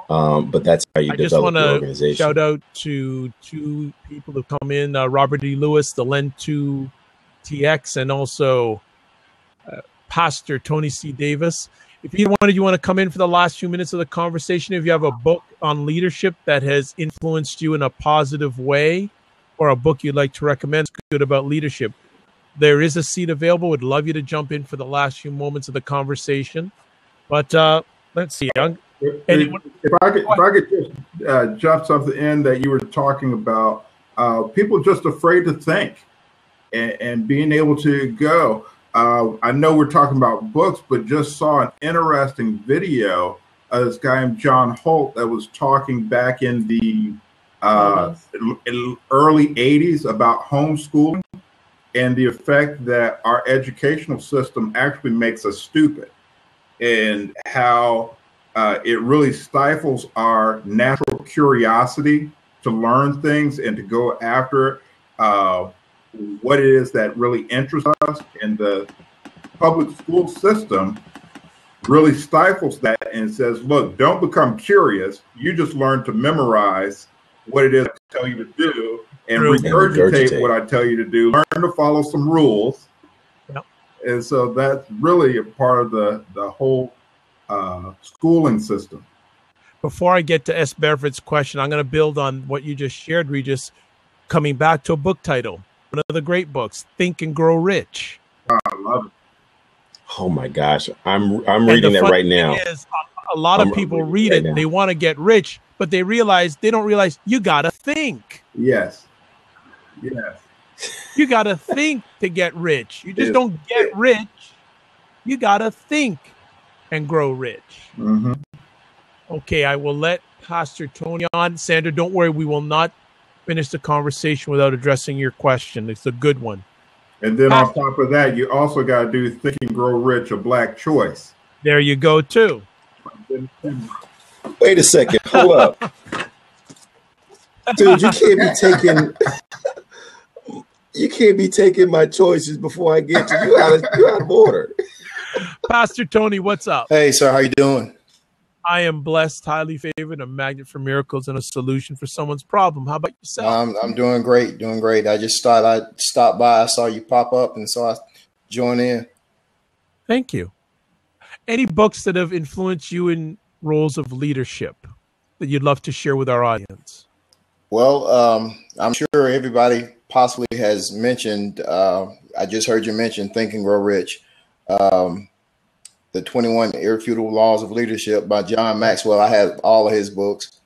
Speaker 2: But that's how you develop the organization.
Speaker 1: Shout out to two people who come in, Robert D. Lewis, the Lend 2 TX, and also Pastor Tony C. Davis. If either one of you want to come in for the last few minutes of the conversation, if you have a book on leadership that has influenced you in a positive way, or a book you'd like to recommend good about leadership, there is a seat available. Would love you to jump in for the last few moments of the conversation. But let's see.
Speaker 5: If I could just jump something in that you were talking about, people just afraid to think and being able to go. I know we're talking about books, but just saw an interesting video of this guy named John Holt that was talking back in the early 80s about homeschooling and the effect that our educational system actually makes us stupid, and how it really stifles our natural curiosity to learn things and to go after what it is that really interests us. And the public school system really stifles that and says, look, don't become curious. You just learn to memorize what it is I tell you to do and regurgitate what I tell you to do. Learn to follow some rules.
Speaker 1: Yep.
Speaker 5: And so that's really a part of the whole schooling system.
Speaker 1: Before I get to S. Beverett question, I'm going to build on what you just shared, Regis, coming back to a book title. One of the great books, Think and Grow Rich.
Speaker 5: I love it.
Speaker 2: Oh my gosh, I'm reading that right now.
Speaker 1: A lot of people read it. Right, they want to get rich, but they don't realize you got to think.
Speaker 5: Yes.
Speaker 1: You got to think to get rich. You just don't get rich. You got to think and grow rich.
Speaker 5: Mm-hmm.
Speaker 1: Okay, I will let Pastor Tony on. Sandra, don't worry. We will not finish the conversation without addressing your question. It's a good one.
Speaker 5: And then on top of that, you also got to do Think and Grow Rich, a Black choice.
Speaker 1: There you go, too.
Speaker 2: Wait a second. Hold up. Dude, you can't be taking my choices before I get to you. You're out of order.
Speaker 1: Pastor Tony, what's up?
Speaker 6: Hey, sir, how you doing?
Speaker 1: I am blessed, highly favored, a magnet for miracles, and a solution for someone's problem. How about yourself?
Speaker 6: I'm doing great, doing great. I just thought I'd stop by. I saw you pop up, and so I joined in.
Speaker 1: Thank you. Any books that have influenced you in roles of leadership that you'd love to share with our audience?
Speaker 6: Well, I'm sure everybody possibly has mentioned, I just heard you mention Think and Grow Rich, the 21 Irrefutable Laws of Leadership by John Maxwell. I have all of his books.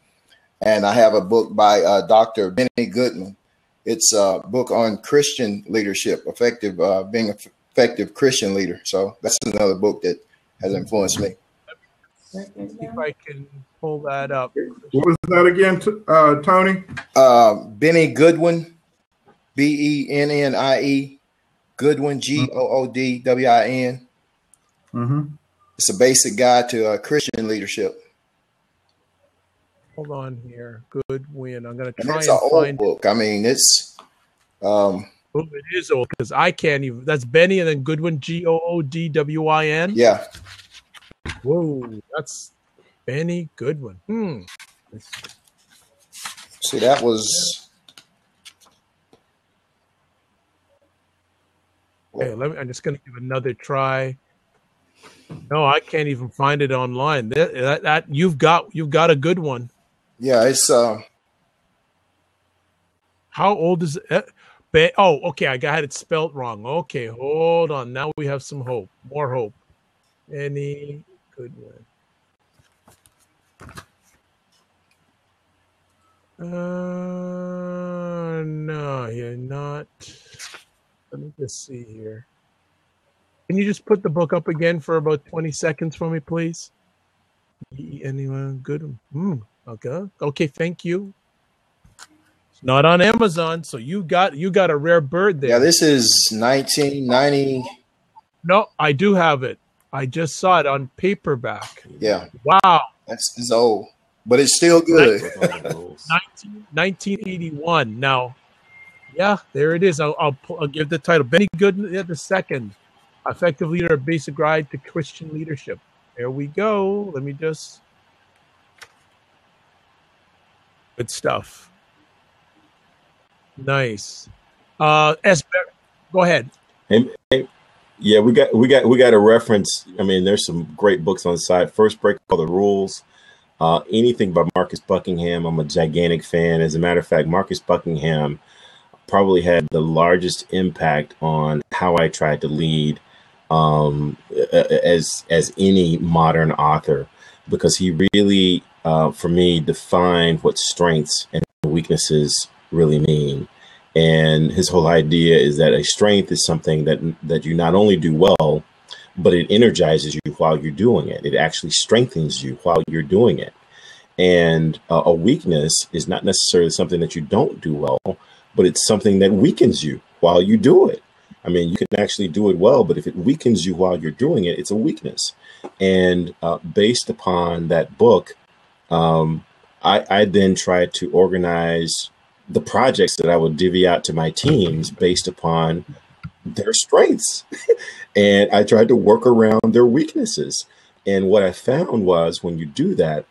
Speaker 6: And I have a book by Dr. Benny Goodman. It's a book on Christian leadership, being an effective Christian leader. So that's another book that has influenced me.
Speaker 1: If I can pull that up.
Speaker 5: What was that again, Tony?
Speaker 6: Benny Goodwin, Bennie, Goodwin, Goodwin.
Speaker 5: Mm-hmm.
Speaker 6: It's a basic guide to Christian leadership.
Speaker 1: Hold on here. Goodwin. I'm going to try
Speaker 6: and it's
Speaker 1: and
Speaker 6: an
Speaker 1: find
Speaker 6: old book. I mean, it's.
Speaker 1: It is old because I can't even. That's Benny and then Goodwin, Goodwin.
Speaker 6: Yeah.
Speaker 1: Whoa, that's Benny Goodwin.
Speaker 6: See, that was.
Speaker 1: Okay, I'm just going to give another try. No, I can't even find it online. That you've got a good one.
Speaker 6: Yeah, it's.
Speaker 1: How old is it? Oh, okay. I had it spelt wrong. Okay, hold on. Now we have some hope. More hope. Any good one? No, you're not. Let me just see here. Can you just put the book up again for about 20 seconds for me, please? Anyone good? Okay, thank you. It's not on Amazon, so you got a rare bird there.
Speaker 6: Yeah, this is 1990.
Speaker 1: No, I do have it. I just saw it on paperback.
Speaker 6: Yeah.
Speaker 1: Wow.
Speaker 6: It's old, but it's still good.
Speaker 1: 1981. Now, yeah, there it is. I'll give the title. Benny Goodman the second. Effective Leader, a Basic Guide to Christian Leadership. There we go. Let me just. Good stuff. Nice. Go ahead.
Speaker 2: Hey, yeah, we got a reference. I mean, there's some great books on the side. First Break All the Rules. Anything by Marcus Buckingham. I'm a gigantic fan. As a matter of fact, Marcus Buckingham probably had the largest impact on how I tried to lead as any modern author, because he really, for me, defined what strengths and weaknesses really mean. And his whole idea is that a strength is something that you not only do well, but it energizes you while you're doing it. It actually strengthens you while you're doing it. And a weakness is not necessarily something that you don't do well, but it's something that weakens you while you do it. I mean, you can actually do it well, but if it weakens you while you're doing it, it's a weakness. And based upon that book, I then tried to organize the projects that I would divvy out to my teams based upon their strengths. And I tried to work around their weaknesses. And what I found was when you do that,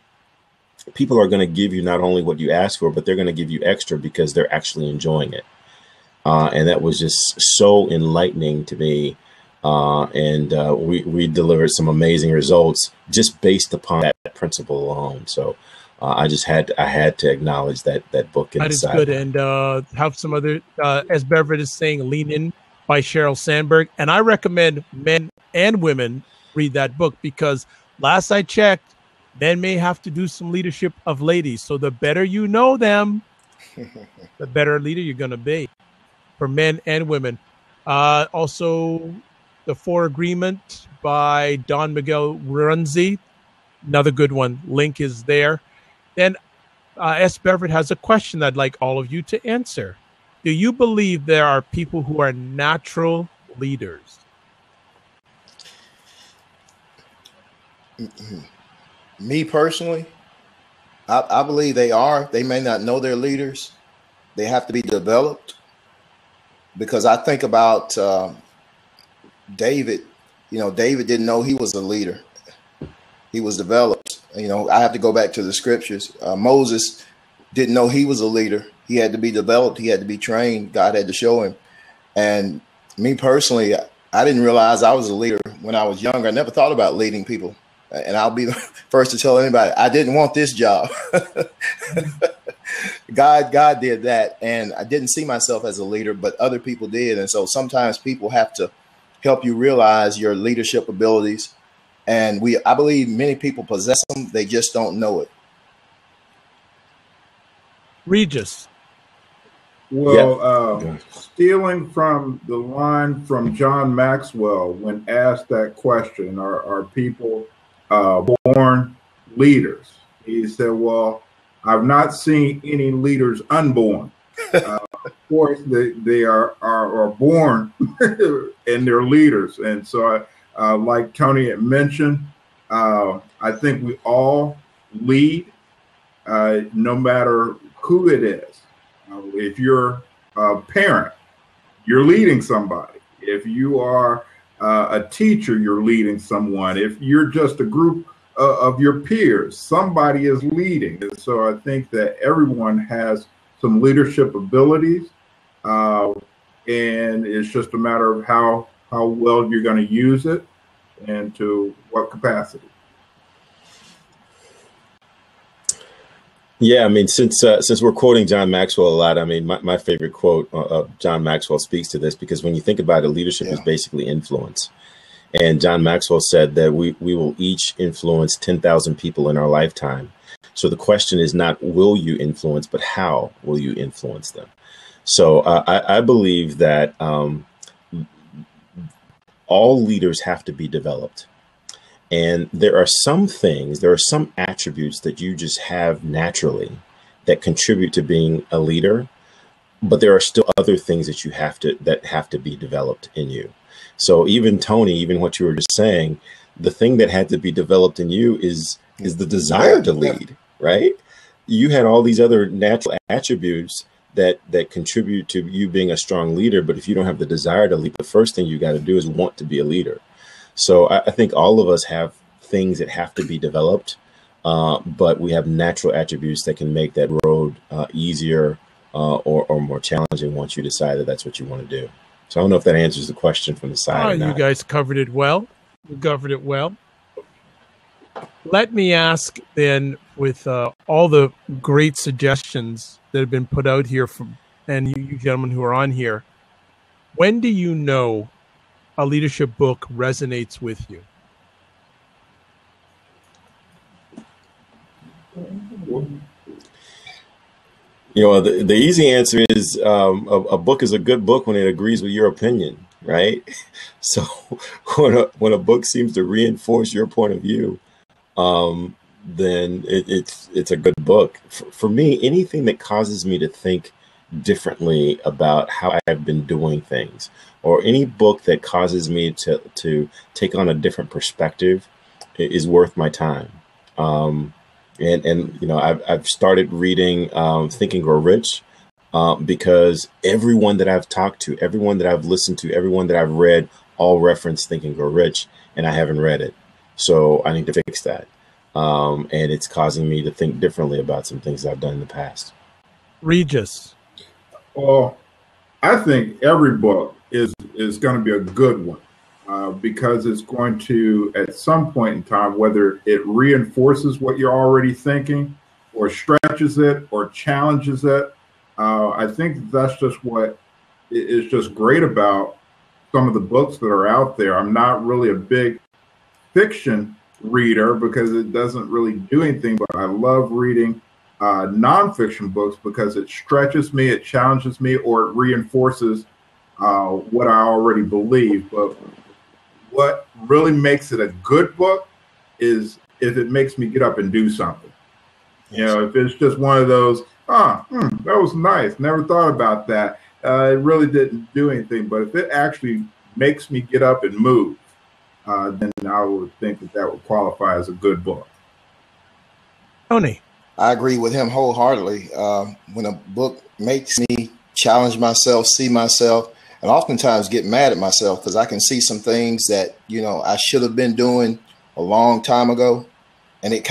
Speaker 2: people are going to give you not only what you ask for, but they're going to give you extra because they're actually enjoying it. And that was just so enlightening to me. And we delivered some amazing results just based upon that principle alone. So I had to acknowledge that book.
Speaker 1: That is good. And have some other, as Beverett is saying, Lean In by Sheryl Sandberg. And I recommend men and women read that book because last I checked, men may have to do some leadership of ladies. So the better you know them, the better leader you're going to be for men and women. Also, The Four Agreement by Don Miguel Runzi. Another good one. Link is there. Then S. Beverett has a question I'd like all of you to answer. do you believe there are people who are natural leaders?
Speaker 6: Me personally, I believe they are. They may not know they're leaders. They have to be developed. Because I think about David. You know, David didn't know he was a leader. He was developed. You know, I have to go back to the scriptures. Moses didn't know he was a leader. He had to be developed. He had to be trained. God had to show him. And me personally, I didn't realize I was a leader when I was younger. I never thought about leading people. And I'll be the first to tell anybody, I didn't want this job. God did that. And I didn't see myself as a leader, but other people did. And so sometimes people have to help you realize your leadership abilities. And I believe many people possess them. They just don't know it.
Speaker 1: Regis.
Speaker 5: Well, stealing from the line from John Maxwell when asked that question, are people born leaders? He said, well, I've not seen any leaders unborn. Of course, they are born and they're leaders. And so, like Tony had mentioned, I think we all lead, no matter who it is. If you're a parent, you're leading somebody. If you are a teacher, you're leading someone. If you're just a group of your peers, somebody is leading. And so I think that everyone has some leadership abilities, and it's just a matter of how well you're going to use it and to what capacity.
Speaker 2: Yeah, I mean, since we're quoting John Maxwell a lot, I mean, my favorite quote of John Maxwell speaks to this, because when you think about it, leadership is basically influence. And John Maxwell said that we will each influence 10,000 people in our lifetime. So the question is not will you influence, but how will you influence them? So I believe that all leaders have to be developed. And there are some attributes that you just have naturally that contribute to being a leader, but there are still other things that have to be developed in you. So even Tony, even what you were just saying, the thing that had to be developed in you is the desire to lead, right? You had all these other natural attributes that contribute to you being a strong leader, but if you don't have the desire to lead, the first thing you got to do is want to be a leader. So I think all of us have things that have to be developed, but we have natural attributes that can make that road easier or more challenging once you decide that that's what you want to do. So I don't know if that answers the question from the side.
Speaker 1: You guys covered it well. You covered it well. Let me ask then, with all the great suggestions that have been put out here and you gentlemen who are on here, when do you know a leadership book resonates with you?
Speaker 2: You know, the easy answer is a book is a good book when it agrees with your opinion, right? So when a book seems to reinforce your point of view, then it's a good book. For me, anything that causes me to think differently about how I've been doing things, or any book that causes me to take on a different perspective is worth my time. And you know, I've started reading Think and Grow Rich because everyone that I've talked to, everyone that I've listened to, everyone that I've read all reference Think and Grow Rich, and I haven't read it. So I need to fix that. And it's causing me to think differently about some things I've done in the past.
Speaker 1: Regis.
Speaker 5: Well, I think every book is going to be a good one because it's going to, at some point in time, whether it reinforces what you're already thinking or stretches it or challenges it. I think that's just what is just great about some of the books that are out there. I'm not really a big fiction reader because it doesn't really do anything, but I love reading nonfiction books because it stretches me, it challenges me, or it reinforces what I already believe. But what really makes it a good book is if it makes me get up and do something. Yes. You know, if it's just one of those, that was nice, never thought about that. it really didn't do anything. But if it actually makes me get up and move, then I would think that would qualify as a good book.
Speaker 1: Tony.
Speaker 6: I agree with him wholeheartedly. When a book makes me challenge myself, see myself, and oftentimes get mad at myself because I can see some things that, I should have been doing a long time ago. And it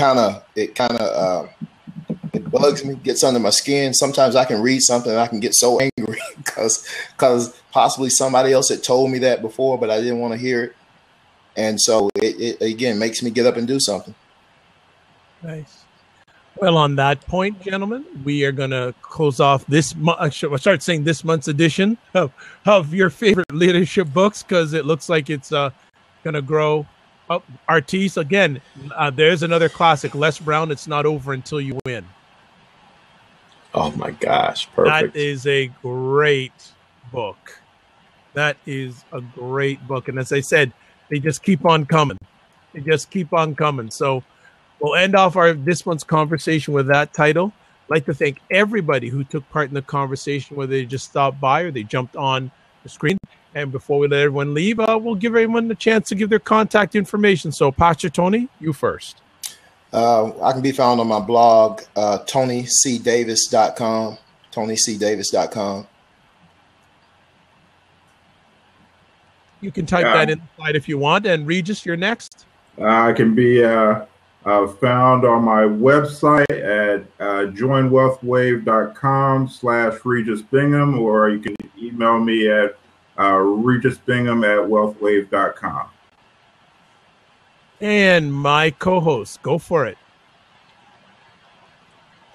Speaker 6: bugs me, gets under my skin. Sometimes I can read something and I can get so angry because possibly somebody else had told me that before, but I didn't want to hear it. And so it again makes me get up and do something.
Speaker 1: Nice. Well, on that point, gentlemen, we are going to close off this month. I'll start saying this month's edition of your favorite leadership books, because it looks like it's going to grow. Oh, Artis, again, there's another classic, Les Brown, It's Not Over Until You Win.
Speaker 2: Oh, my gosh. Perfect.
Speaker 1: That is a great book. That is a great book. And as I said, they just keep on coming. They just keep on coming. So we'll end off this month's conversation with that title. I'd like to thank everybody who took part in the conversation, whether they just stopped by or they jumped on the screen. And before we let everyone leave, we'll give everyone a chance to give their contact information. So, Pastor Tony, you first.
Speaker 6: I can be found on my blog, TonyCDavis.com, TonyCDavis.com.
Speaker 1: You can type that in the slide if you want. And Regis, you're next.
Speaker 5: I can be found on my website at joinwealthwave.com/Regis Bingham, or you can email me at regisbingham@wealthwave.com.
Speaker 1: And my co-host, go for it.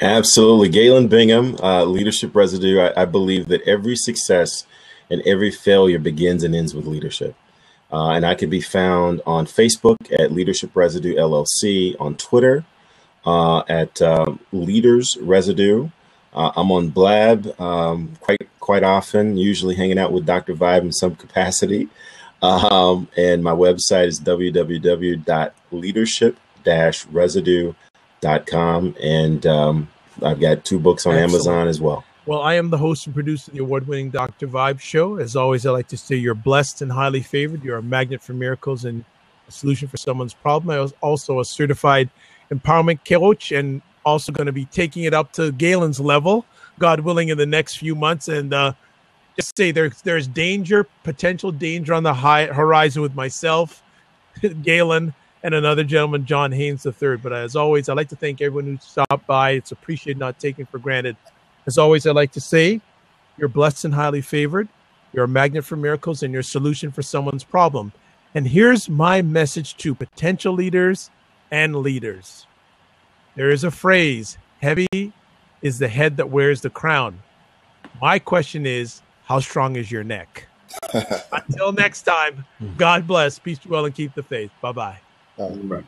Speaker 2: Absolutely. Galen Bingham, Leadership Residue. I believe that every success and every failure begins and ends with leadership. And I can be found on Facebook at Leadership Residue LLC, on Twitter at Leaders Residue. I'm on Blab quite often, usually hanging out with Dr. Vibe in some capacity. And my website is www.leadership-residue.com. And I've got 2 books on Amazon as well.
Speaker 1: Well, I am the host and producer of the award-winning Dr. Vibe show. As always, I like to say you're blessed and highly favored. You're a magnet for miracles and a solution for someone's problem. I was also a certified empowerment coach, and also going to be taking it up to Galen's level, God willing, in the next few months. And just say there's potential danger on the horizon with myself, Galen, and another gentleman, John Haynes III. But as always, I'd like to thank everyone who stopped by. It's appreciated, not taken for granted. As always, I'd like to say you're blessed and highly favored. You're a magnet for miracles and you're a solution for someone's problem. And here's my message to potential leaders and leaders. There is a phrase, heavy is the head that wears the crown. My question is, how strong is your neck? Until next time, God bless, peace, dwell, and keep the faith. Bye-bye.
Speaker 5: Bye.